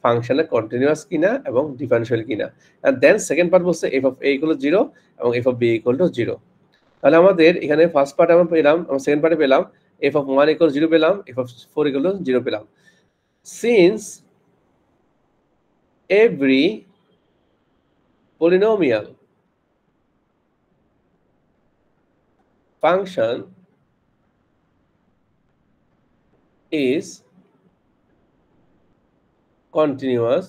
ফাংশনে কন্টিনিউয়াস কিনা এবং ডিফারেনশিয়াল কিনা, এন্ড দেন সেকেন্ড পার্ট বলছে f of a equal to 0 এবং f of b equal to 0। তাহলে আমাদের এখানে ফার্স্ট পার্ট আমরা পেলাম, আমরা সেকেন্ড পার্টে পেলাম f of 1 equal to 0 পেলাম, f of 4 equal to 0 পেলাম। Since every polynomial function is continuous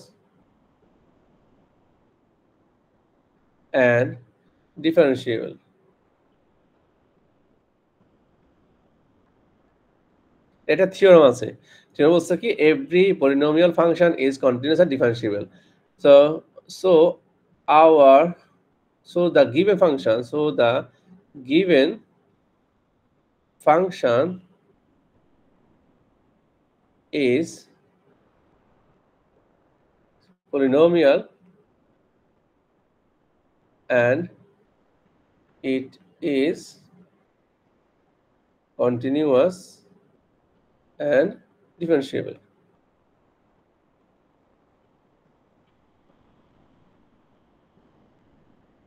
and differentiable, এটা থিওরাম আছে। থিওরাম বলছে কি every polynomial function is continuous and differentiable. So the given function is polynomial and it is continuous and differentiable.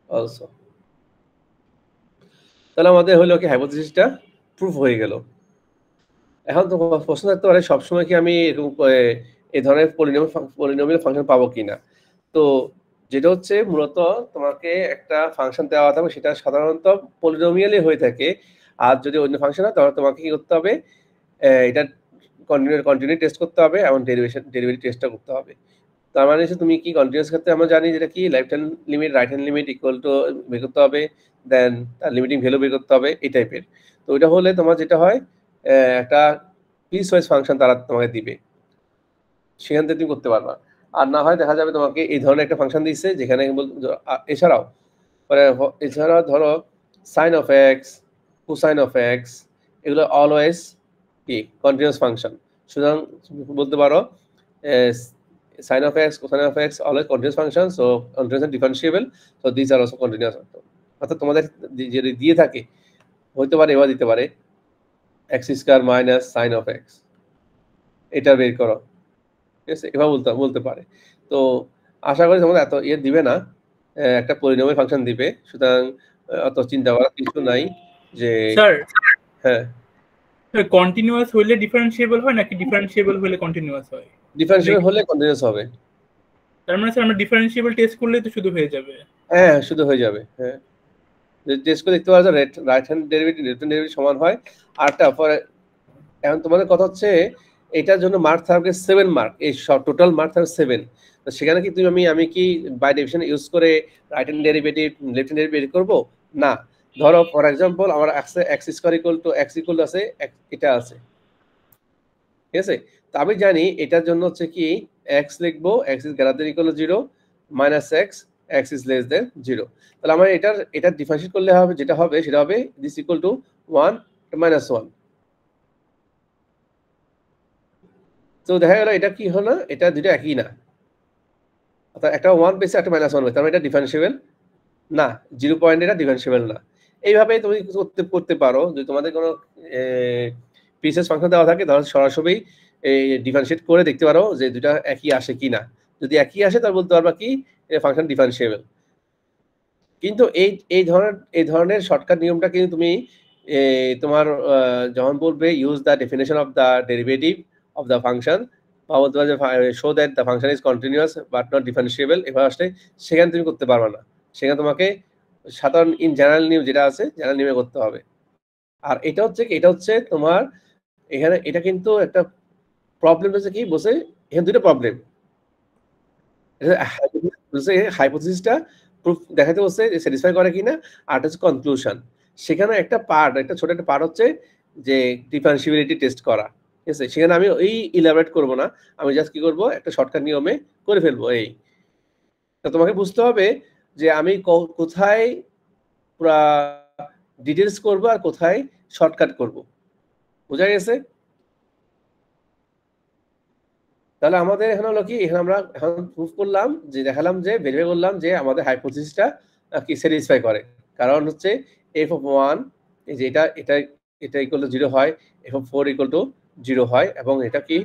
Also, তাহলে আমাদের হলো কি হাইপোথিসিসটা proof হয়ে গেল। এখন তো প্রশ্ন থাকতে পারে সবসময় কি আমি এরকম এই ধরনের পলিনোমিয়াল ফাংশন পাবো কিনা। তো যেটা হচ্ছে মূলত তোমাকে একটা ফাংশন দেওয়া থাকবে, সেটা সাধারণত পলিনোমিয়ালই হয়ে থাকে। আর যদি অন্য ফাংশন হয় তাহলে তোমাকে কি করতে হবে, এটা কন্টিনিউ টেস্ট করতে হবে এবং ডেরিভেটিভ টেস্টটা করতে হবে। তার মানে হচ্ছে তুমি কি কন্টিনিউয়াস ক্ষেত্রে আমরা জানি যেটা কি left hand limit right hand limit equal to বের করতে হবে, দেন তার লিমিটিং ভ্যালু বের করতে হবে, এই টাইপের। তো ওইটা হলে তোমার যেটা হয় একটা পিস ওয়াইজ ফাংশন তারা তোমাকে দিবে, সেখান থেকে তুমি করতে পারবা। আর না হয় দেখা যাবে তোমাকে এই ধরনের একটা ফাংশন দিচ্ছে যেখানে এছাড়াও ধরো sine of X, cosine of X, এগুলো অলওয়েজ কি কন্টিনিউয়াস ফাংশন। সুতরাং বলতে পারো sin of x, cosine of x, always continuous function, so continuous and differentiable, so these are also continuous. অর্থাৎ তোমাদের যদি দিয়ে থাকে হইতে পারে এবার দিতে পারে x square minus sin of x, এটা বের করো, ঠিক আছে, এভাবে বলতে পারে। তো আশা করি তোমাদের এত দিবে না, একটা পলিনোমিয়াল ফাংশন দিবে। সুতরাং অত চিন্তা করার কিছু নাই যে স্যার হ্যাঁ কন্টিনিউয়াস হলে ডিফারেন্সিয়েবল হয় নাকি ডিফারেন্সিয়েবল হলে কন্টিনিউয়াস হয়? ডিফারেন্সিয়েবল হলে কন্টিনিউয়াস হবে। তার মানে স্যার আমরা ডিফারেন্সিয়েবল টেস্ট করলে তো শুধু হয়ে যাবে? হ্যাঁ শুধু হয়ে যাবে, হ্যাঁ টেস্ট করে দেখতে পারো যে right hand derivative left hand derivative সমান হয়। আরটা এখন তোমাদের কথা হচ্ছে এটার জন্য মার্ক থাকবে 7 মার্ক, এই সব টোটাল মার্ক থাকবে 7। তো সেখানে কি আমি কি বাই ডেফিনিশন ইউজ করে right hand derivative left hand derivative করব না। ধরো ফর এক্সাম্পল আমার x square equal to x equal আছে, এটা আছে, ঠিক আছে। তো আমি জানি এটার জন্য হচ্ছে কি x লিখবো x is greater than equal to 0 minus x is less than 0। তাহলে আমার এটা ডিফারেন্সিয়েট করলে হবে যেটা হবে সেটা হবে দিস ইকুয়াল টু 1 মাইনাস 1। তো দেখা গেল এটা কি হলো, এটা দুটো একই না, অর্থাৎ একটা 1 পেয়েছে একটা -1 পেয়েছে, তার মানে এটা ডিফারেন্সিয়েবল না, 0 পয়েন্ট এটা ডিফারেন্সিয়েবল না। এইভাবে তুমি করতে পারো। যদি তোমাদের কোনো পিসেস ফাংশন দেওয়া থাকে তাহলে সরাসরি ডিফারেন্সিয়েট করে দেখতে পারো যে দুটা একই আসে কিনা। যদি একই আসে তাহলে বলতে পারবা কি ফাংশন ডিফারেন্সিয়েবল। কিন্তু এই ধরনের শর্টকাট নিয়মটা কিন্তু তুমি তোমার যখন বলবে use the definition of the derivative of the function, বা বলতে পারো show that the function is continuous but not differentiable, এভাবে আসলে সেখানে তুমি করতে পারবে না। সেখানে তোমাকে সাধারণ ইন জেনারেল নিয়ম যেটা আছে জেনারেল নিয়মে করতে হবে। আর এটা হচ্ছে তোমার এখানে এটা কিন্তু একটা প্রবলেম হচ্ছে কি বলছে, এখানে দুটো প্রবলেম। হাইপোথিসিসটা প্রুফ দেখাতে বলছে যে স্যাটিসফাই করে কিনা, আর হচ্ছে কনক্লুশন। সেখানে একটা ছোট একটা পার্ট হচ্ছে যে ডিফারেন্সিবিলিটি টেস্ট করা, ঠিক আছে। সেখানে আমি ওই ইলাবোরেট করব না, আমি জাস্ট কি করব একটা শর্টকাট নিয়মে করে ফেলবো। তো তোমাকে বুঝতে হবে যে আমি কোথায় পুরা ডিটেলস করব আর কোথায় শর্টকাট করব, বোঝা গেছে? তাহলে আমাদের এখানে হলো কি, এখানে আমরা এখন প্রুফ করলাম যে দেখালাম যে ভেরিফাই করলাম যে আমাদের হাইপোথিসিসটা কি স্যাটিসফাই করে। কারণ হচ্ছে f(1) এই যে এটা ইকুয়াল টু 0 হয়, f(4) ইকুয়াল টু 0 হয়, এবং এটা কি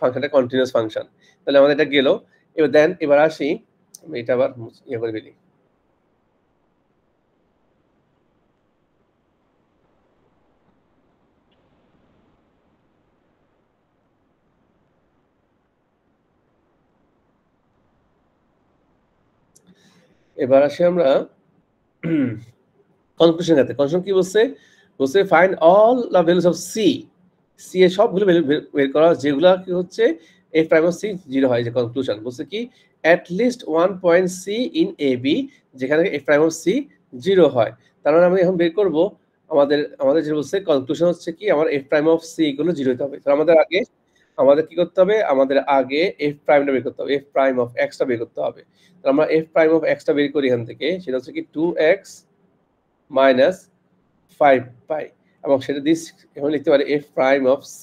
ফাংশনটা কন্টিনিউয়াস ফাংশন। তাহলে আমাদের এটা গেল। এবার আসি, এটা আবার ইয়ে করে ফেলি। এবার আসি আমরা কনক্লুশন করতে। কনক্লুশন কি বলছে find all the values of C এর সবগুলো ভ্যালু বের করা যেগুলা কি হচ্ছে f প্রাইম অফ c 0 হয়। যে কনক্লুশন বলছে কি at least one point c in ab যেখানে f প্রাইম অফ c 0 হয়। তার মানে আমি এখন বের করব আমাদের যে বলছে কনক্লুশন হচ্ছে কি আমার f প্রাইম অফ c গুলো 0 হতে হবে। তো আমাদের কি করতে হবে, আমাদের আগে f প্রাইমটা বের করতে হবে, f প্রাইম অফ x টা বের করতে হবে। তো আমরা f প্রাইম অফ x টা বের করি এখান থেকে, সেটা হচ্ছে কি 2x মাইনাস 5 পাই, এবং সেটা এখন লিখতে পারি f prime of c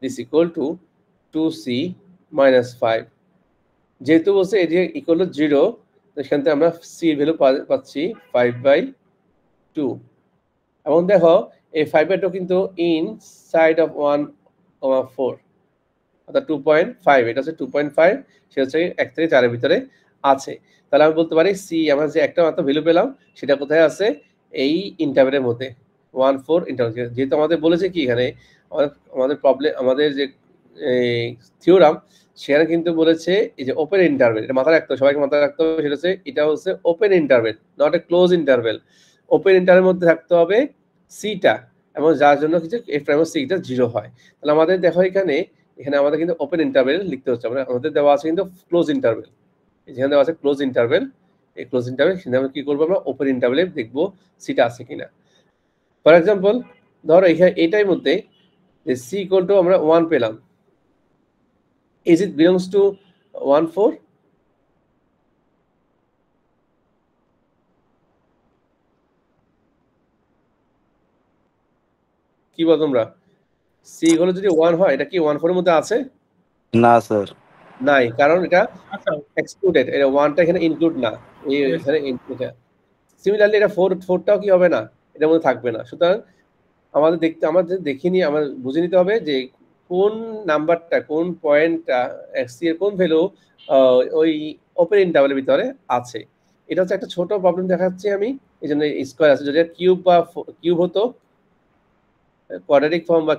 this equal to 2c minus 5। যেহেতু বলছে এটি ইকুয়াল টু 0, তো সেখান থেকে আমরা c এর ভ্যালু পাচ্ছি 5/2। এবং দেখো এই 5/2 কিন্তু ইনসাইড অফ 1,4 অর্থাৎ 2.5, এটা হচ্ছে 2.5, সেটা হচ্ছে 1 থেকে 4 এর ভিতরে আছে। তাহলে আমি বলতে পারি c আমরা যে একটা মাত্র ভ্যালু পেলাম সেটা কোথায় আছে, এই ইন্টারভ্যালের মধ্যে 1,4 ইন্টারভ্যাল। যেহেতু আমাদের বলেছে কি এখানে আমাদের প্রবলেম, আমাদের যে থিওরাম সেখানে কিন্তু বলেছে এই যে ওপেন ইন্টারভ্যাল, এটা মাথায় রাখতে হবে, সবাইকে মাথায় রাখতে হবে। সেটা হচ্ছে এটা হচ্ছে open interval, not a close interval. Open ইন্টারভ্যালের মধ্যে থাকতে হবে সিটা, এবং যার জন্য কিছু f প্রাইম অফ c টা 0 হয়। তাহলে আমাদের দেখো এখানে আমাদের কিন্তু ওপেন ইন্টারভ্যাল লিখতে হচ্ছে। আমাদের দেওয়া আছে কিন্তু ক্লোজ ইন্টারভ্যাল, যেখানে দেওয়া আছে ক্লোজ ইন্টারভ্যাল, এই ক্লোজ ইন্টারভ্যাল সেখানে আমরা কি করবো, আমরা ওপেন ইন্টারভ্যালে দেখবো সিটা আছে কিনা। ফর এক্সাম্পল ধরো এটার মধ্যে c ইকুয়াল টু আমরা 1 পেলাম, is it belongs to 1,4? কি বল তোমরা, c হলো যদি 1 হয় এটা কি 1,4 এর মধ্যে আছে? না স্যার, নাই, কারণ এটা এক্সক্লুডেড, এটা 1 টা এখানে ইনক্লুড না, এখানে ইনক্লুড। সিমিলারলি এটা 4 টাও কি হবে না, এটার মধ্যে থাকবে না। সুতরাং আমাদের দেখিনি, আমরা বুঝে নিতে হবে যে কোন নাম্বারটা, কোন পয়েন্টটা c এর কোন ভ্যালু ওই ওপেন ইন্টারভ্যালের ভিতরে আছে। এটা হচ্ছে একটা ছোট প্রবলেম দেখাচ্ছি আমি, এই জন্য স্কোয়ার আছে। যদি কিউব হতো, কোয়াড্রেটিক ফর্ম বা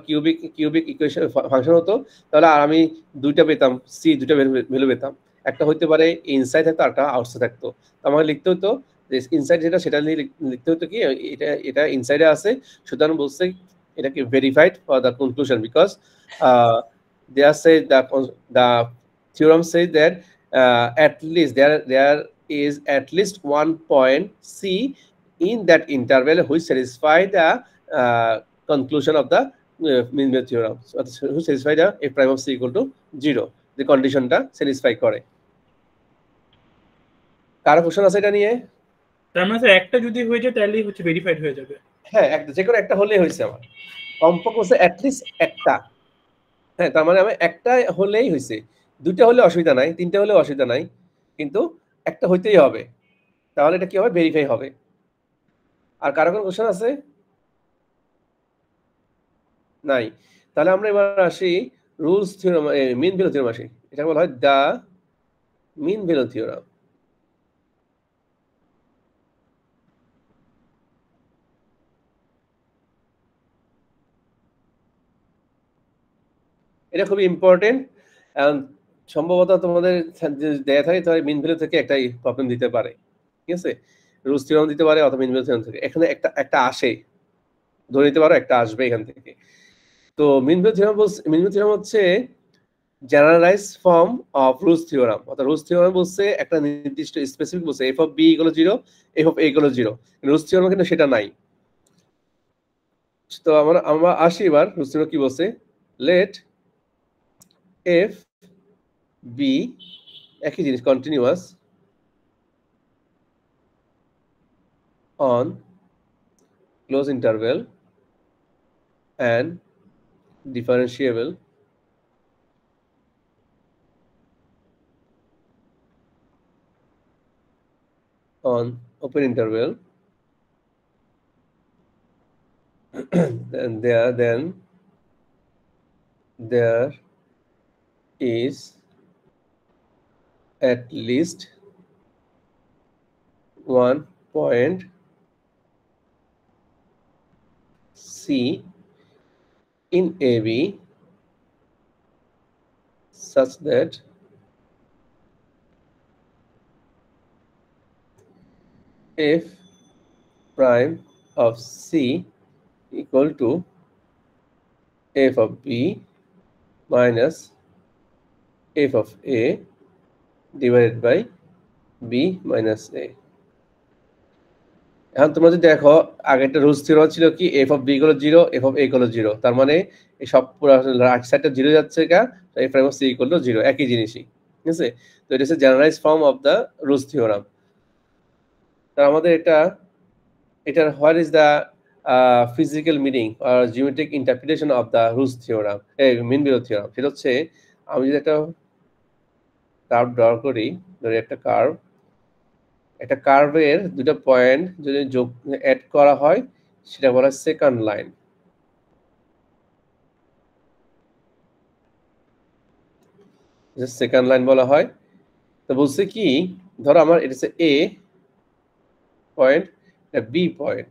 কিউবিক ইকুয়েশন ফাংশন হতো, তাহলে আর আমি দুইটা পেতাম, দুইটা ভ্যালু পেতাম। একটা হইতে পারে ইনসাইড থাকতো, একটা আউটসাইড থাকতো। আমাকে লিখতে হতো ইনসাইড যেটা সেটা লিখতে হতো কি এটা ইনসাইডে আছে, সুতরাং বলছে এটাকে verified for the conclusion because there say the theorem say that at least there is at least one point C in that interval which satisfy the conclusion of the mean value theorem. So which satisfy the f prime of C equal to 0. The condition টা satisfy করে। কারো question আছে এটা নিয়ে? তার মানে sir একটা যদি হয়ে যায় তাহলেই হচ্ছে ভেরিফাইড হয়ে যাবে। হ্যাঁ, একটা যে কোনো একটা হলেই হয়েছে আমার। কমপক্ষে হচ্ছে at least একটা। হ্যাঁ, তার মানে আমার একটা হলেই হয়েছে। দুটো হলে অসুবিধা নাই, তিনটা হলে অসুবিধা নাই, কিন্তু একটা হইতেই হবে, তাহলে এটা কি হবে? ভেরিফাই হবে। আর কারো কোনো কোশ্চেন আছে? নাই। তাহলে আমরা এবার আসি Rolle's theorem, mean value theorem আসি। এটা বলা হয় দা মিন ভ্যালু থিওরাম। এটা খুবই ইম্পর্টেন্ট, সম্ভবত তোমাদের দেয়া থাকে তাহলে মিন ভ্যালু থেকে একটা প্রবলেম দিতে পারে, ঠিক আছে? রুলস থিওরাম দিতে পারে অথবা মিন ভ্যালু থিওরাম থেকে। এখানে একটা আসে, ধরে নিতে পারো একটা আসবে এখান থেকে। তো মিন ভ্যালু থিওরাম হচ্ছে generalize form of Rolle's theorem. অর্থাৎ রুলস থিওরাম বলছে একটা নির্দিষ্ট স্পেসিফিক বলছে F of B equal 0, F of A equal 0। Rolle's theorem কিন্তু সেটা নাই। তো আমরা আসি এবার রুলস থিওরাম কি বলছে, লেট এফ বি একই জিনিস continuous on close interval and differentiable on open interval and then there is at least 1 point C in AB such that f prime of C equal to f of B minus f of A divided by B minus A. এখন তোমরা যদি দেখো আগে একটা rules theorem ছিল কি F of B equal 0, F of A equal 0। তার মানে এই সব পুরো রাইট সাইডটা 0 যাচ্ছে কা, F prime of C equal 0 একই জিনিসই, ঠিক আছে? তো এটা হচ্ছে generalize form of the Rolle's theorem. তার আমাদের এটার what is the physical meaning or geometric interpretation of the Rolle's theorem, mean value theorem. সেটা হচ্ছে আমি যদি একটা কার্ভ ড্র করি, ধরি একটা কার্ভের দুটো পয়েন্ট যদি যোগ অ্যাড করা হয় সেটা বলা হয় সেকেন্ড লাইন। সেকেন্ড লাইন বলা হয়। তো বলছে কি, ধরো আমার এটা হচ্ছে এ পয়েন্ট, এটা বি পয়েন্ট।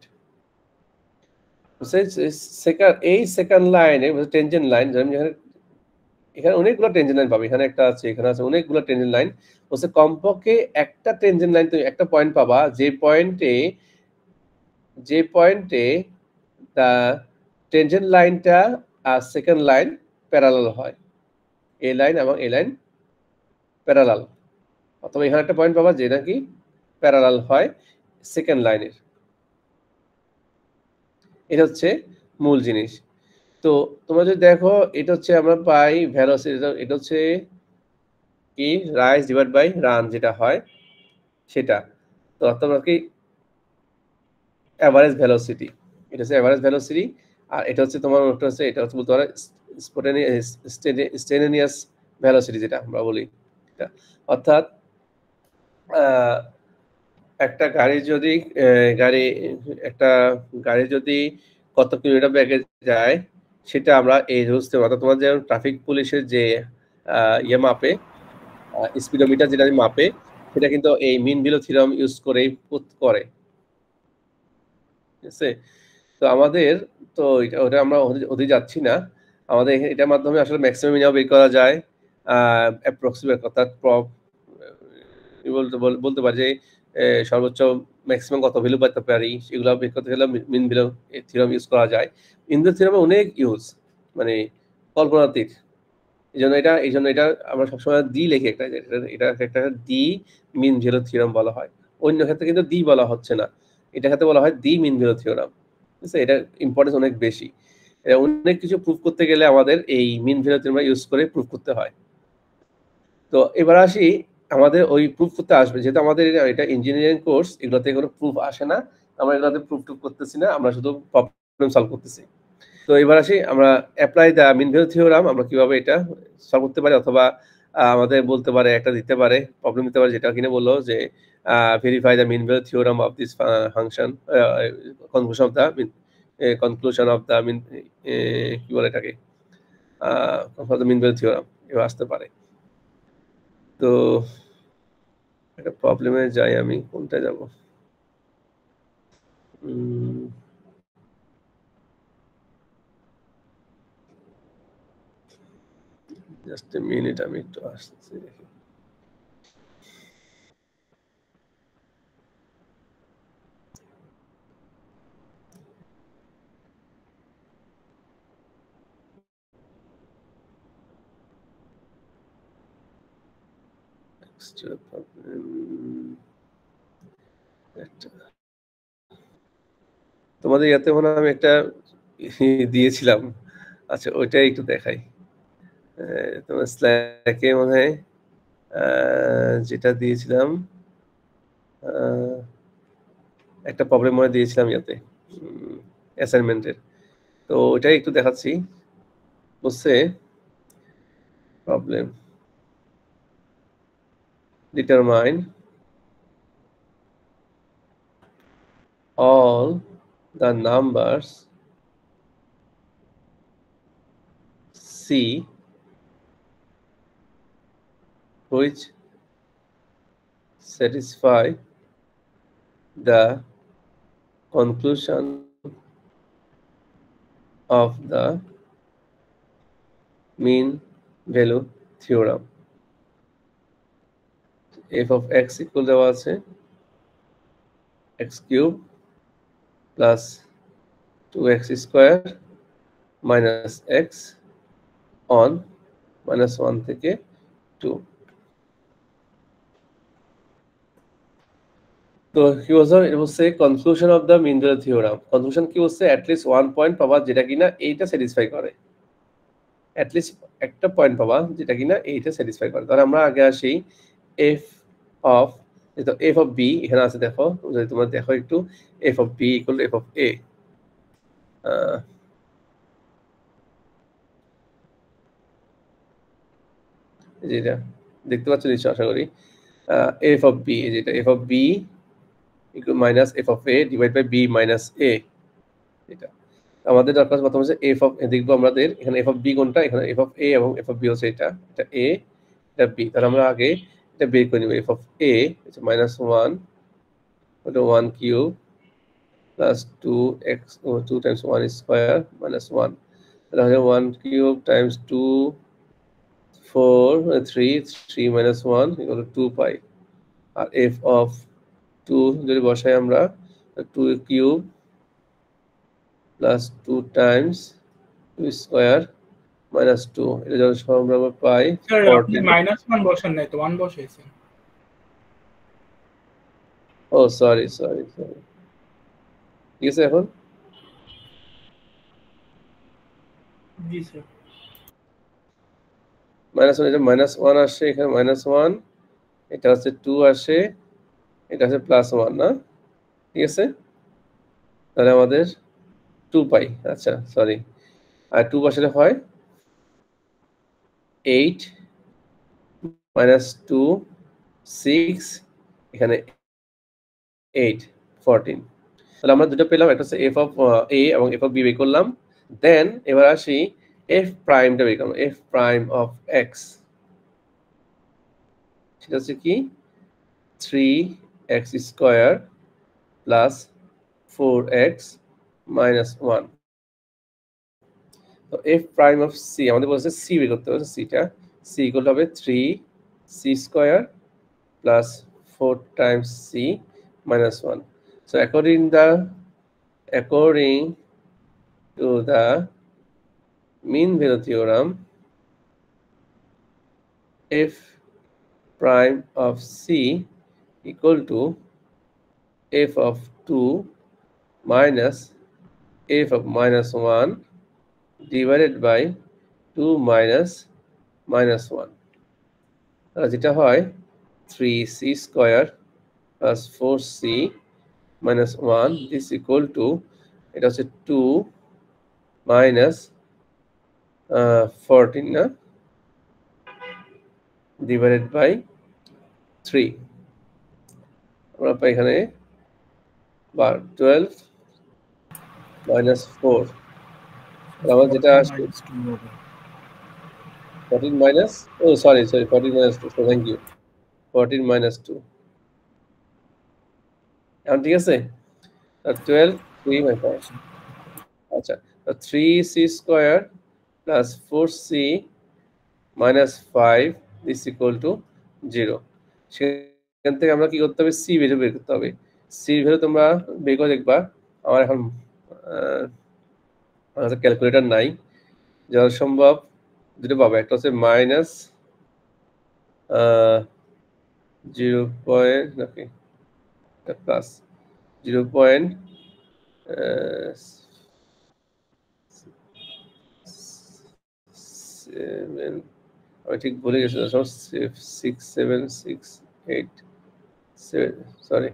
এই সেকেন্ড লাইনে টেনজেন্ট লাইন, এখানে অনেকগুলো টেনজেন্ট লাইন পাবে, এখানে একটা আছে, এখানে আছে, অনেকগুলো টেনজেন্ট লাইন। বলছে কমপক্ষে একটা টেনজেন্ট লাইন তুমি একটা পয়েন্ট পাবা যে পয়েন্টে দা টেনজেন্ট লাইনটা আর সেকেন্ড লাইন প্যারালাল হয়, এ লাইন এবং এ লাইন প্যারালাল। অথবা এখানে একটা পয়েন্ট পাবা যে নাকি প্যারালাল হয় সেকেন্ড লাইনের। এটা হচ্ছে মূল জিনিস। তো তোমরা যদি দেখো এটা হচ্ছে আমরা পাই ভেলোসিটি, এটা হচ্ছে কি রাইজ ডিভাইড বাই রান যেটা হয় সেটা। তো তোমরা কি অ্যাভারেজ ভেলোসিটি, এটা হচ্ছে অ্যাভারেজ ভেলোসিটি। আর এটা হচ্ছে তোমার এটা হচ্ছে বলতে পারো স্পন্টেনিয়াস ভেলোসিটি যেটা আমরা বলি। অর্থাৎ একটা গাড়ি যদি কত কিলোমিটার বেগে যায় সেটা আমরা এই রুলস থেকে, অর্থাৎ তোমার যেমন ট্রাফিক পুলিশের যে মাপে স্পিডোমিটার যেটা মাপে সেটা কিন্তু এই মিন ভ্যালু থিওরাম ইউজ করেই করে, ঠিক আছে? তো আমাদের তো ওটা আমরা ওদিকে যাচ্ছি না, আমাদের এটার মাধ্যমে আসলে ম্যাক্সিমাম মিনিমাম বের করা যায়, অ্যাপ্রক্সিমেট অর্থাৎ বলতে পারি যে সর্বোচ্চ ম্যাক্সিমাম কত ভ্যালু পেতে পারি সেগুলো বের করতে গেলে মিন ভ্যালু থিওরাম ইউজ করা যায়। মিন ভ্যালু থিওরামে অনেক ইউজ, মানে কল্পনাতীত। এই জন্য এটা আমরা সবসময় দি লিখি, এটা একটা দি মিন ভ্যালু থিওরাম বলা হয়। অন্য ক্ষেত্রে কিন্তু দি বলা হচ্ছে না, এটা ক্ষেত্রে বলা হয় দি মিন ভ্যালু থিওরাম। ঠিক আছে, এটা ইম্পর্টেন্স অনেক বেশি। অনেক কিছু প্রুফ করতে গেলে আমাদের এই মিন ভ্যালু থিওরাম ইউজ করে প্রুফ করতে হয়। তো এবার আসি, আমাদের ওই প্রুফ করতে আসবে, যেহেতু আমাদের এটা ইঞ্জিনিয়ারিং কোর্স, এগুলোতে কোনো প্রুফ আসে না, আমরা এগুলোতে প্রুফ টুফ করতেছি না, আমরা শুধু প্রবলেম সলভ করতেছি। তো এবার আসি, আমরা apply the mean value theorem আমরা কিভাবে এটা সলভ করতে পারি, অথবা আমাদের বলতে পারে একটা দিতে পারে প্রবলেম দিতে পারে, যেটা কিনে বললো যে verify the mean value theorem of this function, conclusion of the mean, কি বলে এটাকে, মিন ভ্যালু থিওরাম এবার আসতে পারে। তো একটা প্রবলেমে যাই, আমি কোনটা যাব, জাস্ট এ মিনিট, আমি একটু আসছি দেখি। তোমাদের ইয়াতে মনে আমি একটা দিয়েছিলাম, আচ্ছা ওইটাই একটু দেখাই। তোমার স্ল্যাকে মনে হয় যেটা দিয়েছিলাম, একটা প্রবলেম মনে দিয়েছিলাম ইয়াতে অ্যাসাইনমেন্টের, তো ওইটাই একটু দেখাচ্ছি। বলছে problem determine all the numbers C which satisfy the conclusion of the mean value theorem. f of x equal দেওয়া আছে x cube plus 2x square minus x on minus 1 থেকে 2. তো কি বলছে, এটা বলছে conclusion of the mean value theorem. Conclusion কি বলছে, অ্যাটলিস্ট 1 পয়েন্ট পাবা যেটা কিনা এইটা স্যাটিসফাই করে, অ্যাটলিস্ট একটা পয়েন্ট পাবা যেটা কিনা এইটা স্যাটিসফাই করে। তাহলে আমরা আগে আসি এফ অফ, যেটা এফ অফ বি এখানে আছে, দেখো যদি তোমরা দেখো একটু, F of B equal to F of A. যেটা দেখতে পাচ্ছ নিশ্চয়, আশা করি এফ অফ বি, যেটা F of B equal minus F of A divide by B minus A. এটা আমাদের দরকার প্রথম হচ্ছে এফ অফ, দেখবো আমাদের এখানে এফ অফ বি কোনটা, এখানে এফ অফ এ এবং এফ অফ বি হচ্ছে এটা এ, এটা বি। তাহলে আমরা আগে এটা বের করে নিব। এফ অফ এ হচ্ছে মাইনাস 1 ওটা 1 cube plus 2x 2 times 1 square minus 1, তাহলে 1 cube times 2 4 3 minus 1 equal to 2 পাই। আর এফ অফ 2 যদি বসাই আমরা, 2 cube plus 2 times 2 square minus 2, এটা যখন আমরা পাই স্যার আপনি -1 বসান নাই তো 1 বসাইছেন। ও সরি ঠিক আছে। এখন জি স্যার, -1, এটা -1 আসে, এখানে -1, এটা হচ্ছে 2 আসে, এটা হচ্ছে +1 না, ঠিক আছে। তাহলে আমাদের 2 পাই। আচ্ছা সরি, আর 2 বসালে হয় 8 -2 6, এখানে 8 14। তাহলে আমরা দুটো পেলাম, একটা হচ্ছে এফ অফ এ এবং এফ অফ বি বের করলাম। দেন এবার আসি এফ প্রাইমটা বের করলাম, এফ প্রাইম অফ এক্স, সেটা হচ্ছে কি 3x square plus 4x minus 1। তো এফ প্রাইম অফ সি আমাদের বলছে সি বের করতে হবে, সিটা সি ইকুয়াল হবে 3c square plus 4 Times c minus 1. So according to the mean value theorem, f prime of c equal to f of 2 minus f of minus 1 divided by 2 minus 1. যেটা হয় 3c square plus 4c minus 1 is equal to এটা হচ্ছে 2 minus 14 না divided by 3 আমরা পাই এখানে 12 minus 4 আমার যেটা আসছে 14 minus oh sorry 14 minus 2 so thank you 14 minus 2 এখন ঠিক আছে 12 3 my point আচ্ছা 3c square plus 4c minus 5 is equal to 0 সেখান থেকে আমরা কি করতে হবে c ভ্যালু বের করতে হবে c ভ্যালু তোমরা বের করে দেখবা আমার এখন আমাদের ক্যালকুলেটর নাই যত সম্ভব দুটো পাবো একটা হচ্ছে মাইনাস 0. ওকে প্লাস 0. আমি ঠিক ভুলে গেছি 6 7 6 8 সরি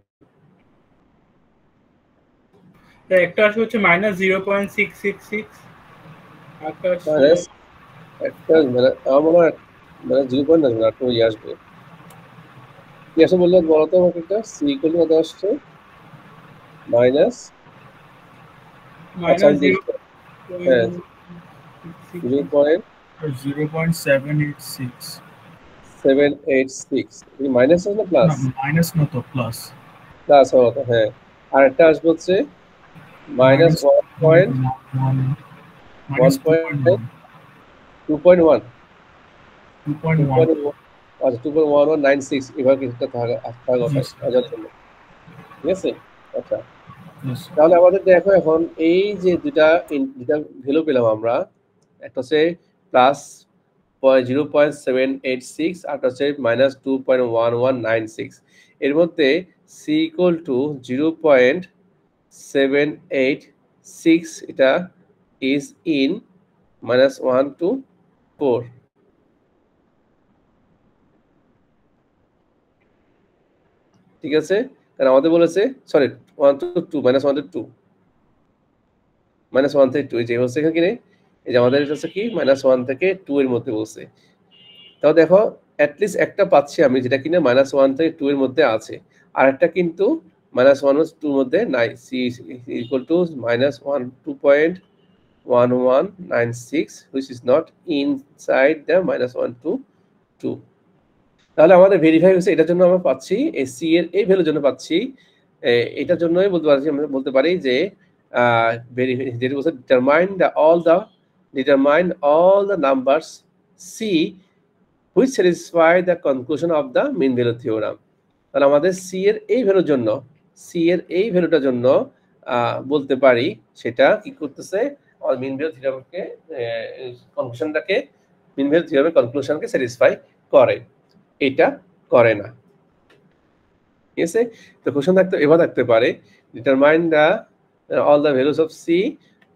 একটা আসবে হচ্ছে -0.666 একটা মাইনাস একটা মানে আমার মানে 0 না না তো আসবে কি আসলে বললে বলো তো আমাকে একটা c ইকুয়াল কত আসছে মাইনাস -0.786 মাইনাস না প্লাস মাইনাস না তো প্লাস প্লাস হবে হ্যাঁ আর একটা আসবে হচ্ছে -1.2.1 আচ্ছা 2.1196 এভাবে কিছুটা থাকা ঠিক আছে আচ্ছা তাহলে আমাদের দেখো এখন এই যে দুটা ভ্যালু পেলাম আমরা একটা হচ্ছে প্লাস 0.786 আর একটা হচ্ছে -2.1196 এর মধ্যে c ইকুয়াল টু 0.786 এটা ইজ ইন -1 to 4 ঠিক আছে কারণ আমাদের বলেছে সরি 1 to 2 -1 to 2 -1 থেকে 2 এই যে হচ্ছে এখানে এই যে আমাদের এটা হচ্ছে কি -1 থেকে 2 এর মধ্যে বলছে তাও দেখো at least একটা পাচ্ছি আমি যেটা কিনা -1 থেকে 2 এর মধ্যে আছে আর একটা কিন্তু -1 ও 2 এর মধ্যে নাই c equal to -1 2.1196 which is not inside the -1 to 2 তাহলে আমাদের ভেরিফাই হচ্ছে এটার জন্য আমরা পাচ্ছি এই c এর এই ভ্যালুর জন্য পাচ্ছি এটার জন্যই বলতে পারি আমরা বলতে পারি যে যেটা বলছে determine all the numbers c which satisfy the conclusion of the mean value theorem তাহলে আমাদের c এর এই ভ্যালুর জন্য c এর এই ভ্যালুটার জন্য বলতে পারি সেটা কি করতেছে আমাদের mean value theoremকে কনক্লুশনটাকে mean value theorem কনক্লুশনকে স্যাটিসফাই করে এটা করে না ঠিক আছে তো কোশ্চেন থাকতে এভাবে থাকতে পারে determine the all the values of c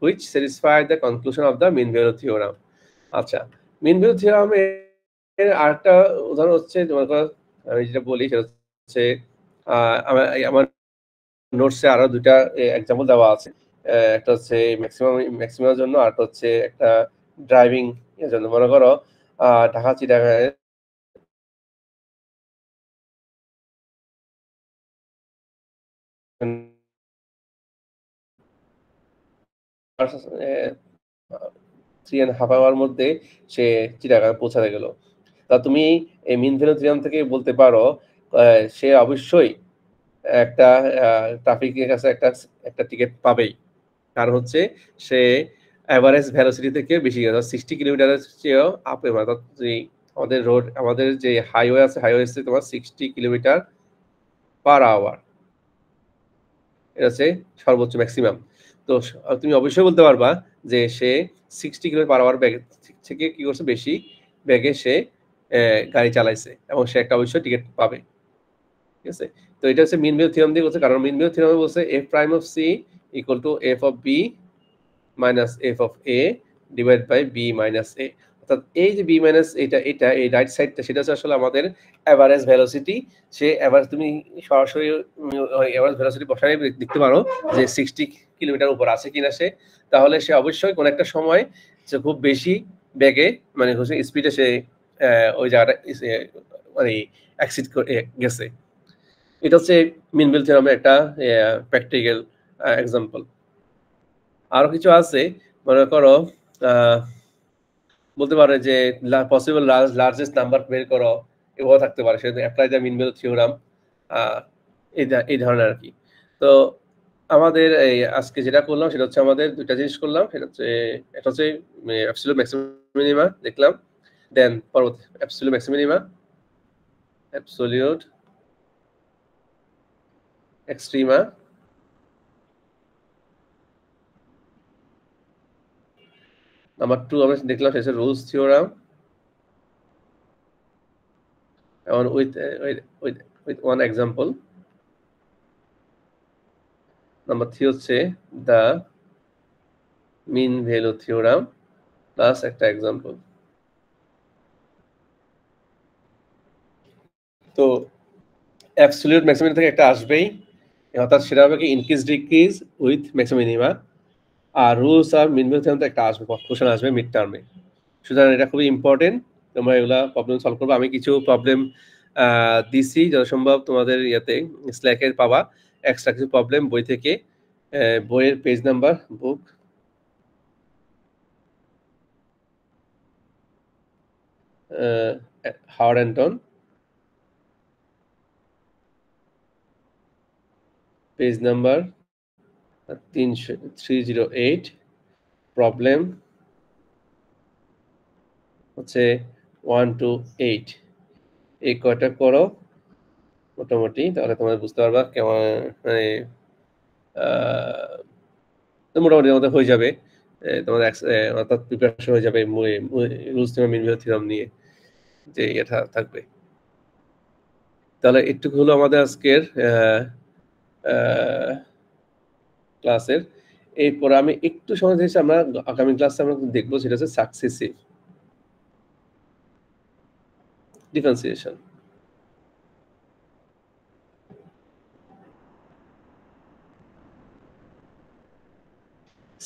which satisfy the conclusion of the mean value theorem আচ্ছা mean value theorem এর আরেকটা উদাহরণ হচ্ছে আমি যেটা বলি সেটা হচ্ছে আমার নোটসে আরো দুইটা एग्जांपल দেওয়া আছে একটা হচ্ছে ম্যাক্সিমামের জন্য আর একটা হচ্ছে একটা ড্রাইভিং এর জন্য মনে করো Dhaka Chittagong three and half hour মধ্যে সে চিটাগাং পৌঁছাতে গেল তা তুমি এই মিন ভ্যালু থিওরাম থেকে বলতে পারো সে অবশ্যই একটা ট্রাফিকের কাছে একটা টিকিট পাবেই কারণ হচ্ছে সে এভারেজ ভেলোসিটি থেকে বেশি গেছে 60 কিলোমিটারের চেয়েও আপে আমাদের রোড আমাদের যে হাইওয়ে আছে হাইওয়ে হচ্ছে তোমার 60 কিলোমিটার পার আওয়ার এটা হচ্ছে সর্বোচ্চ ম্যাক্সিমাম। তো তুমি অবশ্যই বলতে পারবা যে সে 60 কিলোমিটার/আওয়ার বেগ থেকে কি করছে, বেশি বেগে সে গাড়ি চালাইছে এবং সে একটা অবশ্যই টিকিট পাবে। ঠিক আছে? তো এটা হচ্ছে মিন ভ্যালু থিওরাম দিয়ে বলছে, কারণ মিন ভ্যালু থিওরামে বলছে f prime of c equal to f of b minus f of a divided by b minus a। অর্থাৎ এই যে b minus এটা এই রাইট সাইডটা সেটা হচ্ছে আসলে আমাদের এভারেজ ভেলোসিটি। সে এভারেজ তুমি সরাসরি এভারেজ ভেলোসিটি বসাই দেখতে পারো যে 60 কিলোমিটার উপর আছে কিনা সে, তাহলে সে অবশ্যই কোন একটা সময় যে খুব বেশি বেগে মানে হচ্ছে স্পিডে সে ওই জায়গাটা মানে এক্সিড করে গেছে। এটা হচ্ছে মিন ভ্যালু থিওরামের একটা প্র্যাকটিক্যাল এক্সাম্পল। আরো কিছু আছে, মনে করো বলতে পারে যে পসিবল লার্জেস্ট নাম্বার বের করো, এভাবে থাকতে পারে, সেটা apply the mean value theorem, এই ধরনের আর কি। তো আমাদের এই আজকে যেটা করলাম সেটা হচ্ছে আমাদের দুইটা জিনিস করলাম, সেটা হচ্ছে এটা হচ্ছে অ্যাবসলিউট ম্যাক্সিমাম মিনিমা দেখলাম, দেন পরবর্তী absolute maximum minima, absolute extrema, number 2 আমরা দেখলাম সেটা rules theorem, and with one example. Number 3 হচ্ছে the mean value theorem plus একটা example। তো absolute maximum থেকে একটা আসবেই, অর্থাৎ সেটা হবে কি increase decrease with maximum minima, আর রুলস আর মিন ভ্যালু থিওরাম একটা আসবে, কোশ্চেন আসবে মিড টার্মে। সুতরাং এটা খুবই ইম্পর্টেন্ট, তোমরা এগুলা প্রবলেম সলভ করবে। আমি কিছু প্রবলেম দিছি, যত সম্ভব তোমাদের ইয়াতে স্ল্যাকে পাবা এক্সট্রা কিছু প্রবলেম বই থেকে, বইয়ের page number book Howard Anton, page number 308, problem হচ্ছে 1 to 8। এই কয়টা করো মোটামুটি, তাহলে তোমরা বুঝতে পারবা কেমন মানে মোটামুটি আমাদের হয়ে যাবে, তোমাদের অর্থাৎ প্রিপারেশন হয়ে যাবে Rolle's theorem mean value theorem নিয়ে, যে এটা থাকবে। তাহলে একটু হলো আমাদের আজকের ক্লাসের। এরপর আমি একটু সময় দিয়েছি, আমরা আগামী ক্লাসে আমরা দেখবো সেটা হচ্ছে সাকসেসিভ ডিফারেন্সিয়েশন।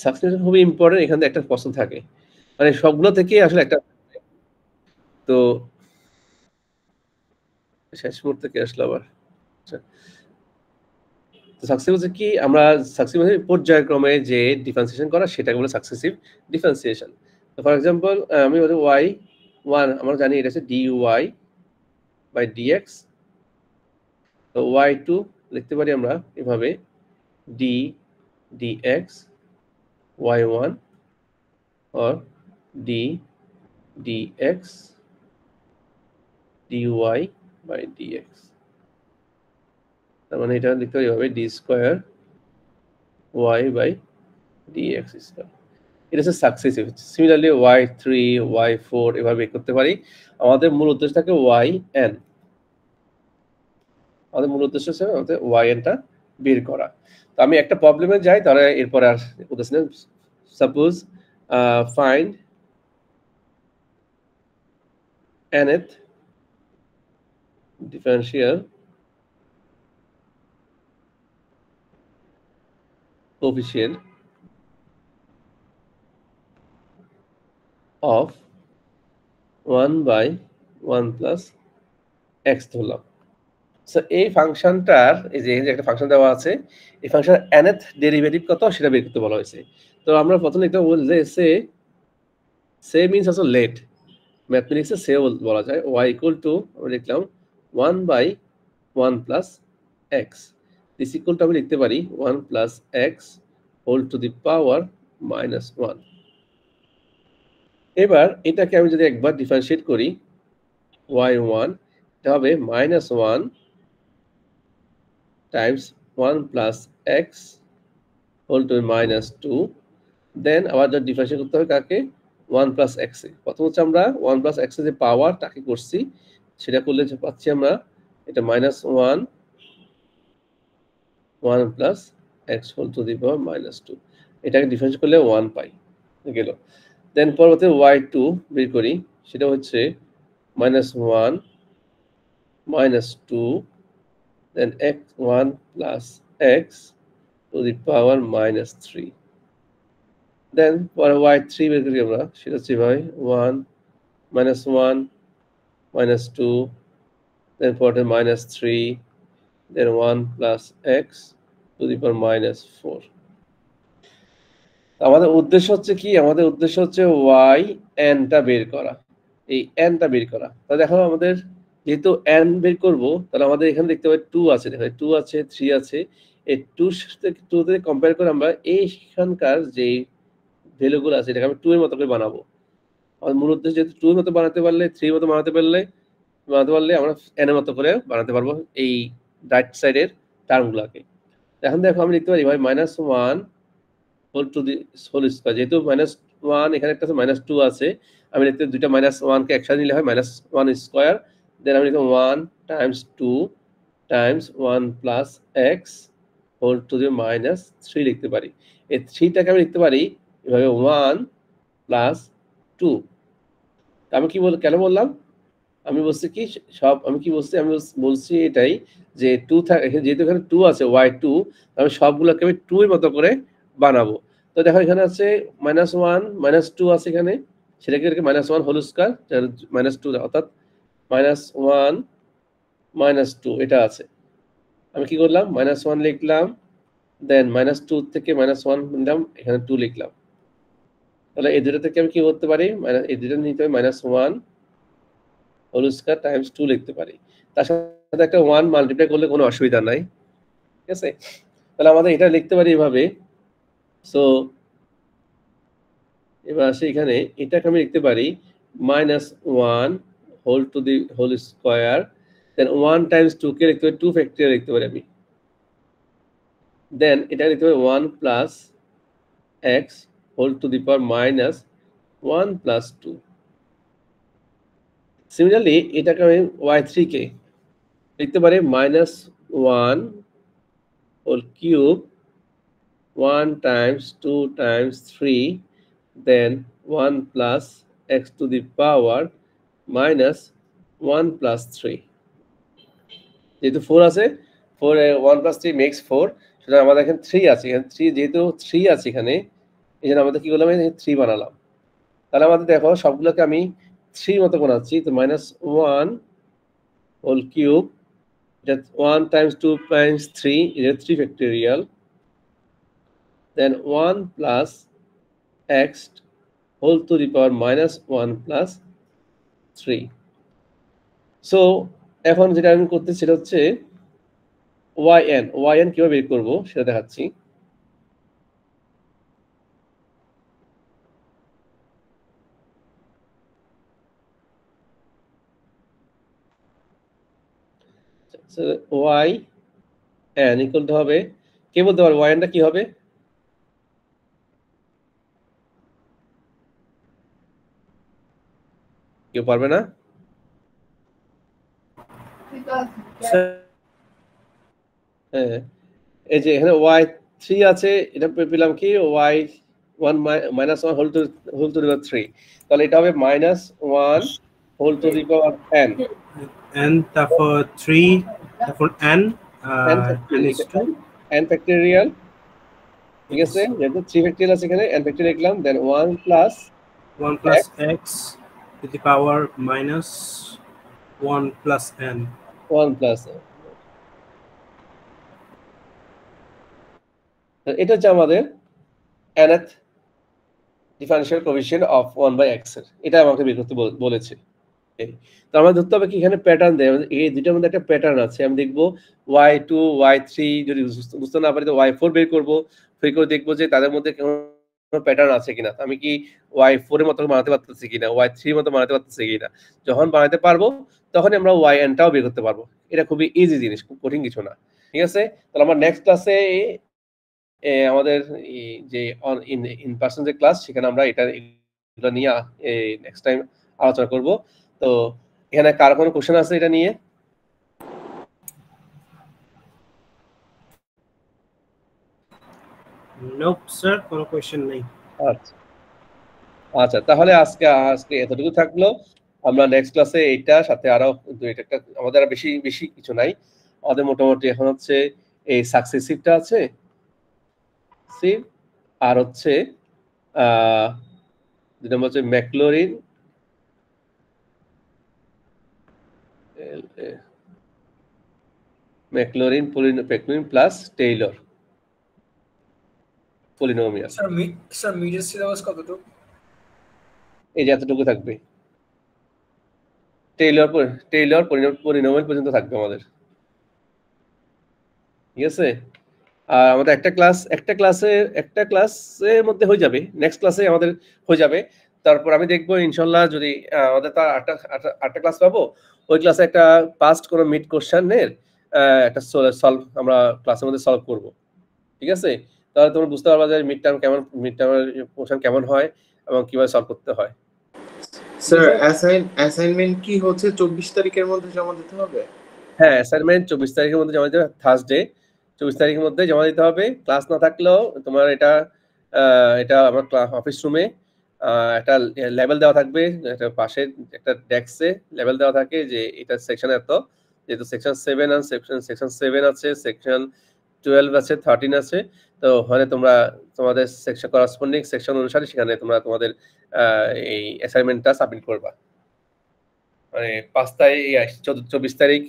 সাকসেসিভ খুবই ইম্পর্টেন্ট, এখান থেকে একটা প্রশ্ন থাকে, মানে সবগুলো থেকে আসলে একটা। তো শেষ মুহূর্তে কে আসলো আবার? সাকসেসিভ হচ্ছে কি, আমরা সাকসেসিভ পর্যায়ক্রমে যে ডিফারেন্সিয়েশন করা সেটাকে বলে সাকসেসিভ ডিফারেন্সিয়েশন। তো ফর এক্সাম্পল আমি বলি y1, আমরা জানি এটা হচ্ছে dy বাই dx। তো y2 লিখতে পারি আমরা এভাবে d dx y1 or d dx dy by dx। তার মানে এটা লিখতে পারি এভাবে d square y by dx square. এটা হচ্ছে সাকসেসিভ। সিমিলারলি y3 y4 এভাবে করতে পারি। আমাদের মূল উদ্দেশ্য থাকে yn, আমাদের মূল উদ্দেশ্য হচ্ছে আমাদের yn টা বের করা। তো আমি একটা প্রবলেমে যাই, তাহলে এরপর আর উদ্দেশ্য নেই। Suppose find nth differential coefficient of 1 by 1 plus x ধরলাম। সো এই ফাংশনটার এই যে একটা ফাংশন দেওয়া আছে, এই ফাংশন nth ডেরিভেটিভ কত সেটা বের করতে বলা হয়েছে। তো আমরা প্রথমে লিখতে বলবো যে সে মিন্স also লেট, ম্যাথমেটিক্সে সে বলা যায়। y equal to আমরা লিখলাম 1 by 1 plus x, this equal to আমি লিখতে পারি 1 plus x whole to the power minus 1। এবার এটাকে আমি যদি একবার ডিফারেন্সিয়েট করি y1, এটা হবে -1 times 1 plus x whole to minus 2 then আবার যা ডিফারেন্সিয়েট করতে হবে কাকে 1 প্লাস x এ প্রথম হচ্ছে আমরা 1 প্লাস x এর যে পাওয়ার তাকে করছি সেটা করলে যে পাচ্ছি আমরা এটা minus 1 plus x whole to the power minus 2 এটাকে ডিফারেন্স করলে 1 পাই গেল দেন পরবর্তী y2 বের করি সেটা হচ্ছে minus 1 minus 2 then x1 plus x to the power minus 3 then for y3 বের করি আমরা সেটা হচ্ছে ভাই 1 minus 1 minus 2 then for the minus 3 then 1 plus x to the power minus 4 আমাদের উদ্দেশ্য হচ্ছে কি আমাদের উদ্দেশ্য হচ্ছে y n টা বের করা এই n টা বের করা তাহলে দেখো আমাদের যেহেতু n বের করব তাহলে আমাদের এখানে দেখতে পাই 2 আছে দেখো 2 আছে 3 আছে এই 2 তে কম্পেয়ার করে আমরা এইখানকার যে ভ্যালুগুলো আছে এটাকে আমি 2 এর মতো করে বানাবো আমাদের মূল উদ্দেশ্য যেহেতু 2 এর মতো বানাতে পারলে 3 এর মতো বানাতে পারলে আমরা n এর মতো করে বানাতে পারবো এই রাইট সাইডের টার্মগুলোকে এখন দেখো আমি লিখতে পারি ভাই -1 whole to the whole square যেহেতু -1 এখানে একটা আছে -2 আছে আমি লিখতে দুইটা -1 কে একসাথে নিলে হয় -1 স্কয়ার দেন আমি লিখব 1 times 2 times 1 plus x whole to the -3 লিখতে পারি এই 3 টাকে আমি লিখতে পারি এভাবে 1 প্লাস 2 আমি কি কেন বললাম আমি বলছি কি সব আমি কি বলছি আমি বলছি এটাই যে 2 থাকে যেহেতু এখানে 2 আছে y2 আমি সবগুলোকে আমি 2 এর মতো করে বানাবো তো দেখো এখানে আছে -1 -2 আছে এখানে সেটাকে এরকে -1 হোল স্কয়ার -2 অর্থাৎ -1 -2 এটা আছে আমি কি করলাম -1 লিখলাম দেন -2 থেকে -1 নিলাম এখানে 2 লিখলাম তাহলে এই দুটো থেকে আমি কি করতে পারি এই দুটো নিতে হবে -1 হোল স্কয়ার টাইমস 2 লিখতে পারি তার সাথে একটা 1 মাল্টিপ্লাই করলে কোনো অসুবিধা নাই ঠিক আছে তাহলে আমাদের এটা লিখতে পারি এভাবে সো এবার আসে এখানে এটাকে আমি লিখতে পারি -1 whole to the whole square then 1 times 2 কে লিখতে পারি 2 ফ্যাক্টরিয়াল লিখতে পারি আমি দেন এটা লিখতে পারি 1 plus x whole to the power -1 plus 2 similarly এটাকে আমি y3 কে লিখতে পারি -1 whole cube 1 times 2 times 3 then 1 plus x to the power minus 1 plus 3 যেহেতু 4 আছে 4 1 plus 3 makes 4 সুতরাং আমাদের এখানে 3 আছে এখানে 3 যেহেতু 3 আছে এখানে এজন্য আমাদের কি করলাম 3 বানালাম তাহলে আমাদের দেখো সবগুলোকে আমি 3 মতো বানাচ্ছি তো -1 হোল কিউব এটা 1 times 2 times 3 এটা 3 factorial then 1 plus x whole to the power -1 plus 3 so এখন যেটা আমি করতে সেটা হচ্ছে yn কিভাবে বের করব সেটা দেখাচ্ছি yn ইকুয়াল টু হবে কে বলতে পারবে yn টা কি হবে কেউ পারবে না হ্যাঁ এই যে এখানে y3 আছে এটা পেলাম কি y1 -1 হোল টু দি পাওয়ার 3 তাহলে এটা হবে -1 whole to the power n n তারপর 3 তারপর n n ফ্যাক্টরিয়াল ঠিক আছে যেহেতু 3 ফ্যাক্টরিয়াল আছে এখানে n ফ্যাক্টরিয়াল লিখলাম দেন 1 plus x to the power -1 plus n 1 plus n এটা হচ্ছে আমাদের nth differential coefficient of 1/x এর এটা আমাকে বের করতে বলেছে তো আমরা ধরতে হবে কি এখানে প্যাটার্ন দেয় এই দুইটার মধ্যে একটা প্যাটার্ন আছে আমি দেখব y2 y3 যদি বুঝতে না পারি তো y4 বের করব বের করে দেখব যে তাদের মধ্যে কোনো প্যাটার্ন আছে কিনা আমি কি y4 এর মতো বানাতে পারতেছি কিনা y3 এর মতো বানাতে পারতেছি কিনা যখন বানাতে পারবো তখন আমরা yn টাও বের করতে পারবো এটা খুবই ইজি জিনিস খুব কঠিন কিছু না ঠিক আছে তাহলে আমরা নেক্সট ক্লাসে আমাদের যে ইন পার্সন যে ক্লাস সেখানে আমরা এটা নিয়ে নেক্সট টাইম আলোচনা করব। তো এখানে কার কোনো কোশ্চেন আছে এটা নিয়ে? নোপ স্যার, কোনো কোয়েশ্চেন নেই। আচ্ছা আচ্ছা, তাহলে আজকে এতটুকু থাকলো। আমরা নেক্সট ক্লাসে এইটা সাথে আরো একটা আমাদের আর বেশি বেশি কিছু নাই। আমাদের মোটামুটি এখন হচ্ছে এই সাকসেসিভটা আছে, সিভ, আর হচ্ছে যেটা হচ্ছে Maclaurin plus Taylor polynomial. Sir মিডের সিলেবাস কতটুকু? এই যে এতটুকু থাকবে, টেইলর পলিনোমিয়াল পর্যন্ত থাকবে আমাদের, ঠিক আছে? আর আমাদের একটা ক্লাসের মধ্যে হয়ে যাবে, নেক্সট ক্লাসে আমাদের হয়ে যাবে। তারপর আমি দেখবো ইনশাল্লাহ যদি আমাদের তার আটটা ক্লাস পাবো, ওই ক্লাসে একটা পাস্ট কোনো মিড কোশ্চেনের একটা সলভ আমরা ক্লাসের মধ্যে সলভ করব, ঠিক আছে? তাহলে তোমরা বুঝতে পারবা যে মিড টার্মের কোশ্চেন কেমন হয় এবং কিভাবে সলভ করতে হয়। স্যার অ্যাসাইনমেন্ট কি হচ্ছে 24 তারিখের মধ্যে জমা দিতে হবে? হ্যাঁ, অ্যাসাইনমেন্ট 24 তারিখের মধ্যে জমা দিতে হবে, থার্সডে 24 তারিখের মধ্যে জমা দিতে হবে। ক্লাস না থাকলেও তোমার এটা আমার অফিস রুমে একটা লেভেল দেওয়া থাকবে, একটা পাশে একটা ডেস্কে লেভেল দেওয়া থাকে যে এটা সেকশন এত, যেহেতু সেকশন 7 আর সেকশন 7 আছে, সেকশন 12 আছে, 13 আছে। তো ওখানে তোমরা তোমাদের সেকশন করেসপন্ডিং সেকশন অনুসারে সেখানে তোমরা তোমাদের এই অ্যাসাইনমেন্টটা সাবমিট করবা। মানে 24 তারিখ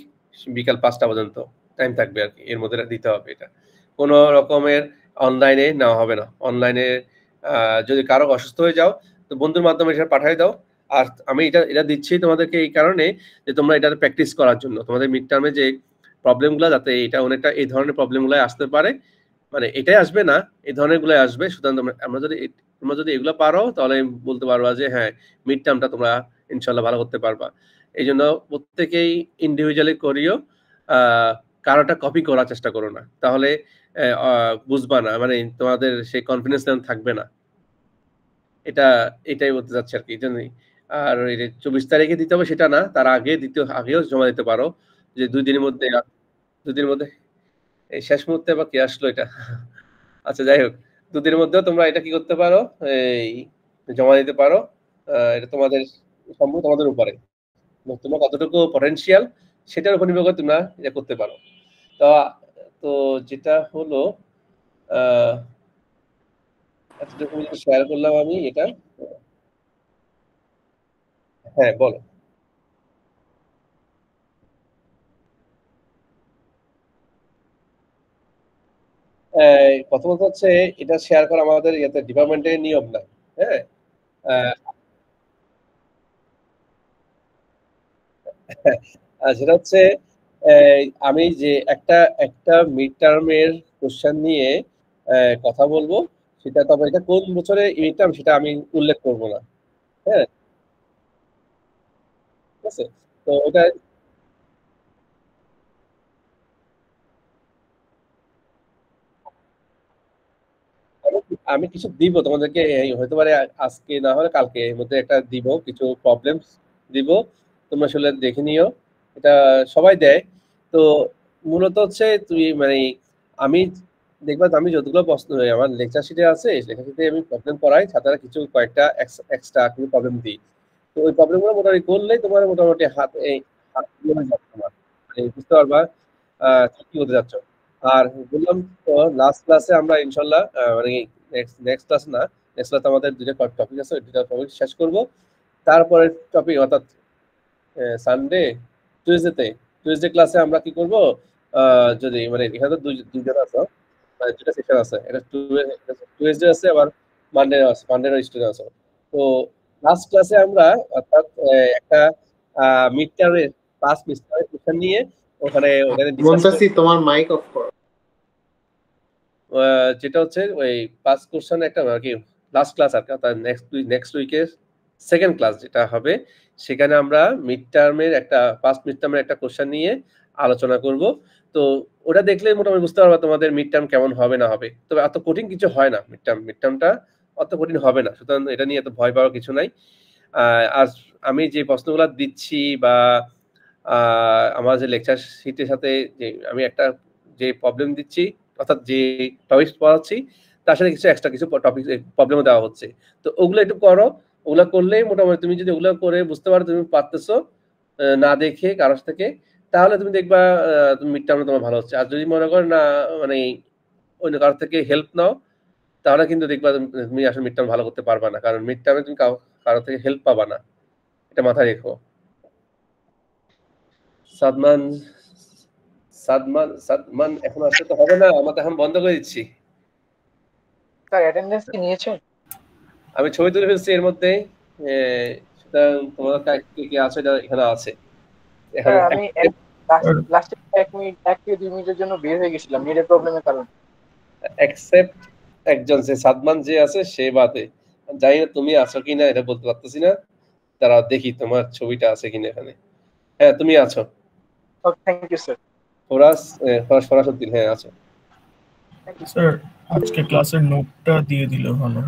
বিকাল 5টা পর্যন্ত টাইম থাকবে আর কি, এর মধ্যে দিতে হবে। এটা কোনো রকমের অনলাইনে নেওয়া হবে না। অনলাইনে যদি কারো অসুস্থ হয়ে যাও তো বন্ধুর মাধ্যমে এটা পাঠিয়ে দাও। আর আমি এটা দিচ্ছি তোমাদেরকে এই কারণে যে তোমরা এটাতে প্র্যাকটিস করার জন্য, তোমাদের মিড টার্মে যে প্রবলেমগুলো যাতে এটা অনেকটা এই ধরনের প্রবলেমগুলো আসতে পারে, মানে এটাই আসবে না, এই ধরনের গুলো আসবে। সুতরাং তোমরা যদি এগুলো পারো তাহলে বলতে পারবা যে হ্যাঁ মিড টার্মটা তোমরা ইনশাল্লাহ ভালো করতে পারবা। এই জন্য প্রত্যেকেই ইন্ডিভিজুয়ালি করিও, কারোটা কপি করার চেষ্টা করো না, তাহলে বুঝবা না, মানে তোমাদের সেই কনফিডেন্স থাকবে না। এটাই বলতে চাচ্ছি আর কি, এই জন্যই। আর এই যে 24 তারিখে দিতে হবে সেটা না, তার আগেও জমা দিতে পারো, যে 2 দিনের মধ্যে এই শেষ মুহূর্তে আবার কে আসলো এটা আচ্ছা যাই হোক, 2দিনের মধ্যেও তোমরা এটা কি করতে পারো, এই জমা দিতে পারো। এটা তোমাদের সম্ভব, তোমাদের উপরে তোমরা কতটুকু পটেনশিয়াল সেটার উপর নির্ভর করে তোমরা এটা করতে পারো। তো যেটা হলো এতটুকু শেয়ার করলাম আমি এটা। হ্যাঁ বলো। প্রথমত হচ্ছে এটা শেয়ার করা আমাদের ডিপার্টমেন্টের নিয়ম না। হ্যাঁ, সেটা হচ্ছে আমি যে একটা মিড টার্মের কোশ্চেন নিয়ে কথা বলবো, সেটা তবে এটা কোন বছরে মিড টার্ম সেটা আমি উল্লেখ করব না। হ্যাঁ, ঠিক আছে। তো এটা আমি কিছু দিব তোমাদেরকে, হতে পারে আজকে না হলে কালকে, এর মধ্যে একটা দিব, কিছু প্রবলেমস দিব, তোমরা আসলে দেখে নিও। এটা সবাই দেয়। তো মূলত হচ্ছে তুমি মানে আমি দেখবা আমি যতগুলো প্রশ্ন আমার লেকচার শিটে আছে, লেকচার শিটে আমি প্রবলেম করাই, ছাত্ররা কয়েকটা এক্সট্রা কিছু প্রবলেম দিই। তো ওই প্রবলেমগুলো মোটামুটি করলেই তোমার মোটামুটি হাত জমে যাবে তোমার, মানে বুঝতে পারবা কি হতে যাচ্ছ। আর বললাম তো লাস্ট ক্লাসে আমরা ইনশাল্লাহ মানে নেক্সট ক্লাস না, নেক্সট ক্লাসে আমাদের দুটো টপিক আছে, ওই দুটো টপিক শেষ করব। তারপরে টপিক অর্থাৎ সানডে টুইসডে ক্লাসে আমরা কি করব, যদি মানে এখানে তো দুইজন আছে, মানে দুটো সেকশন আছে, এটা টুইসডে আছে, আবার মানডে স্টুডেন্ট আছে। তো লাস্ট ক্লাসে আমরা অর্থাৎ একটা মিড টার্মের পাস মিড টার্মের কোশ্চেন নিয়ে ওখানে মন্তাসি তোমার মাইক অফ করো। যেটা হচ্ছে ওই পাস কোশ্চেন একটা আর কি লাস্ট ক্লাস আর কি, অর্থাৎ নেক্সট উইকের সেকেন্ড ক্লাস যেটা হবে, সেখানে আমরা মিড টার্মের একটা কোশ্চেন নিয়ে আলোচনা করব। তো ওটা দেখলে মোটামুটি বুঝতে পারবা তোমাদের মিড টার্ম কেমন হবে না হবে। তবে এত কঠিন কিছু হয় না মিড টার্মটা অত কঠিন হবে না, সুতরাং এটা নিয়ে এত ভয় পাওয়ার কিছু নাই। আর আমি যে প্রশ্নগুলো দিচ্ছি বা আমার যে লেকচার শিটের সাথে যে আমি একটা যে প্রবলেম দিচ্ছি অর্থাৎ যে টপিক পড়াচ্ছি তার সাথে কিছু এক্সট্রা কিছু টপিক প্রবলেমও দেওয়া হচ্ছে, তো ওগুলো একটু করো। ওগুলো করলেই মোটামুটি তুমি যদি ওগুলো করে বুঝতে পারো তুমি পারতেছো না দেখে কারোর থেকে, তাহলে তুমি দেখবা তুমি মিড টার্মে তোমার ভালো হচ্ছে। আর যদি মনে করো না মানে অন্য কারোর থেকে হেল্প নাও, তাহলে কিন্তু দেখবা তুমি আসলে মিড টার্ম ভালো করতে পারবা না, কারণ মিড টার্মে তুমি কারোর থেকে হেল্প পাবা না, এটা মাথায় রেখো। সাদমান সাদমান সাদমান এখন আসলে তো হবে না, আমরা তো এখন বন্ধ করে দিচ্ছি। স্যার অ্যাটেন্ডেন্স কি নিয়েছেন? আমি ছবি তুলে ফেলছি এর মধ্যে, সুতরাং তোমরা কে কে আছে এটা এখানে আছে। এখন স্যার আমি লাস্টে 1 মিনিট 1 থেকে 2 মিনিটের জন্য বের হয়ে গেছিলাম নেটের প্রবলেমের কারণে। অ্যাকসেপ্ট একজন যে সাদমান যে আছে সে বাদে, জানি না তুমি আছো কিনা এটা বলতে পারতেছি না, তারা দেখি তোমার ছবিটা আছে কিনা এখানে। হ্যাঁ তুমি আছো। Okay thank you sir. Farasuddin হ্যাঁ আছো। স্যার আজকে ক্লাসের নোটটা দিয়ে দিলে ভালো।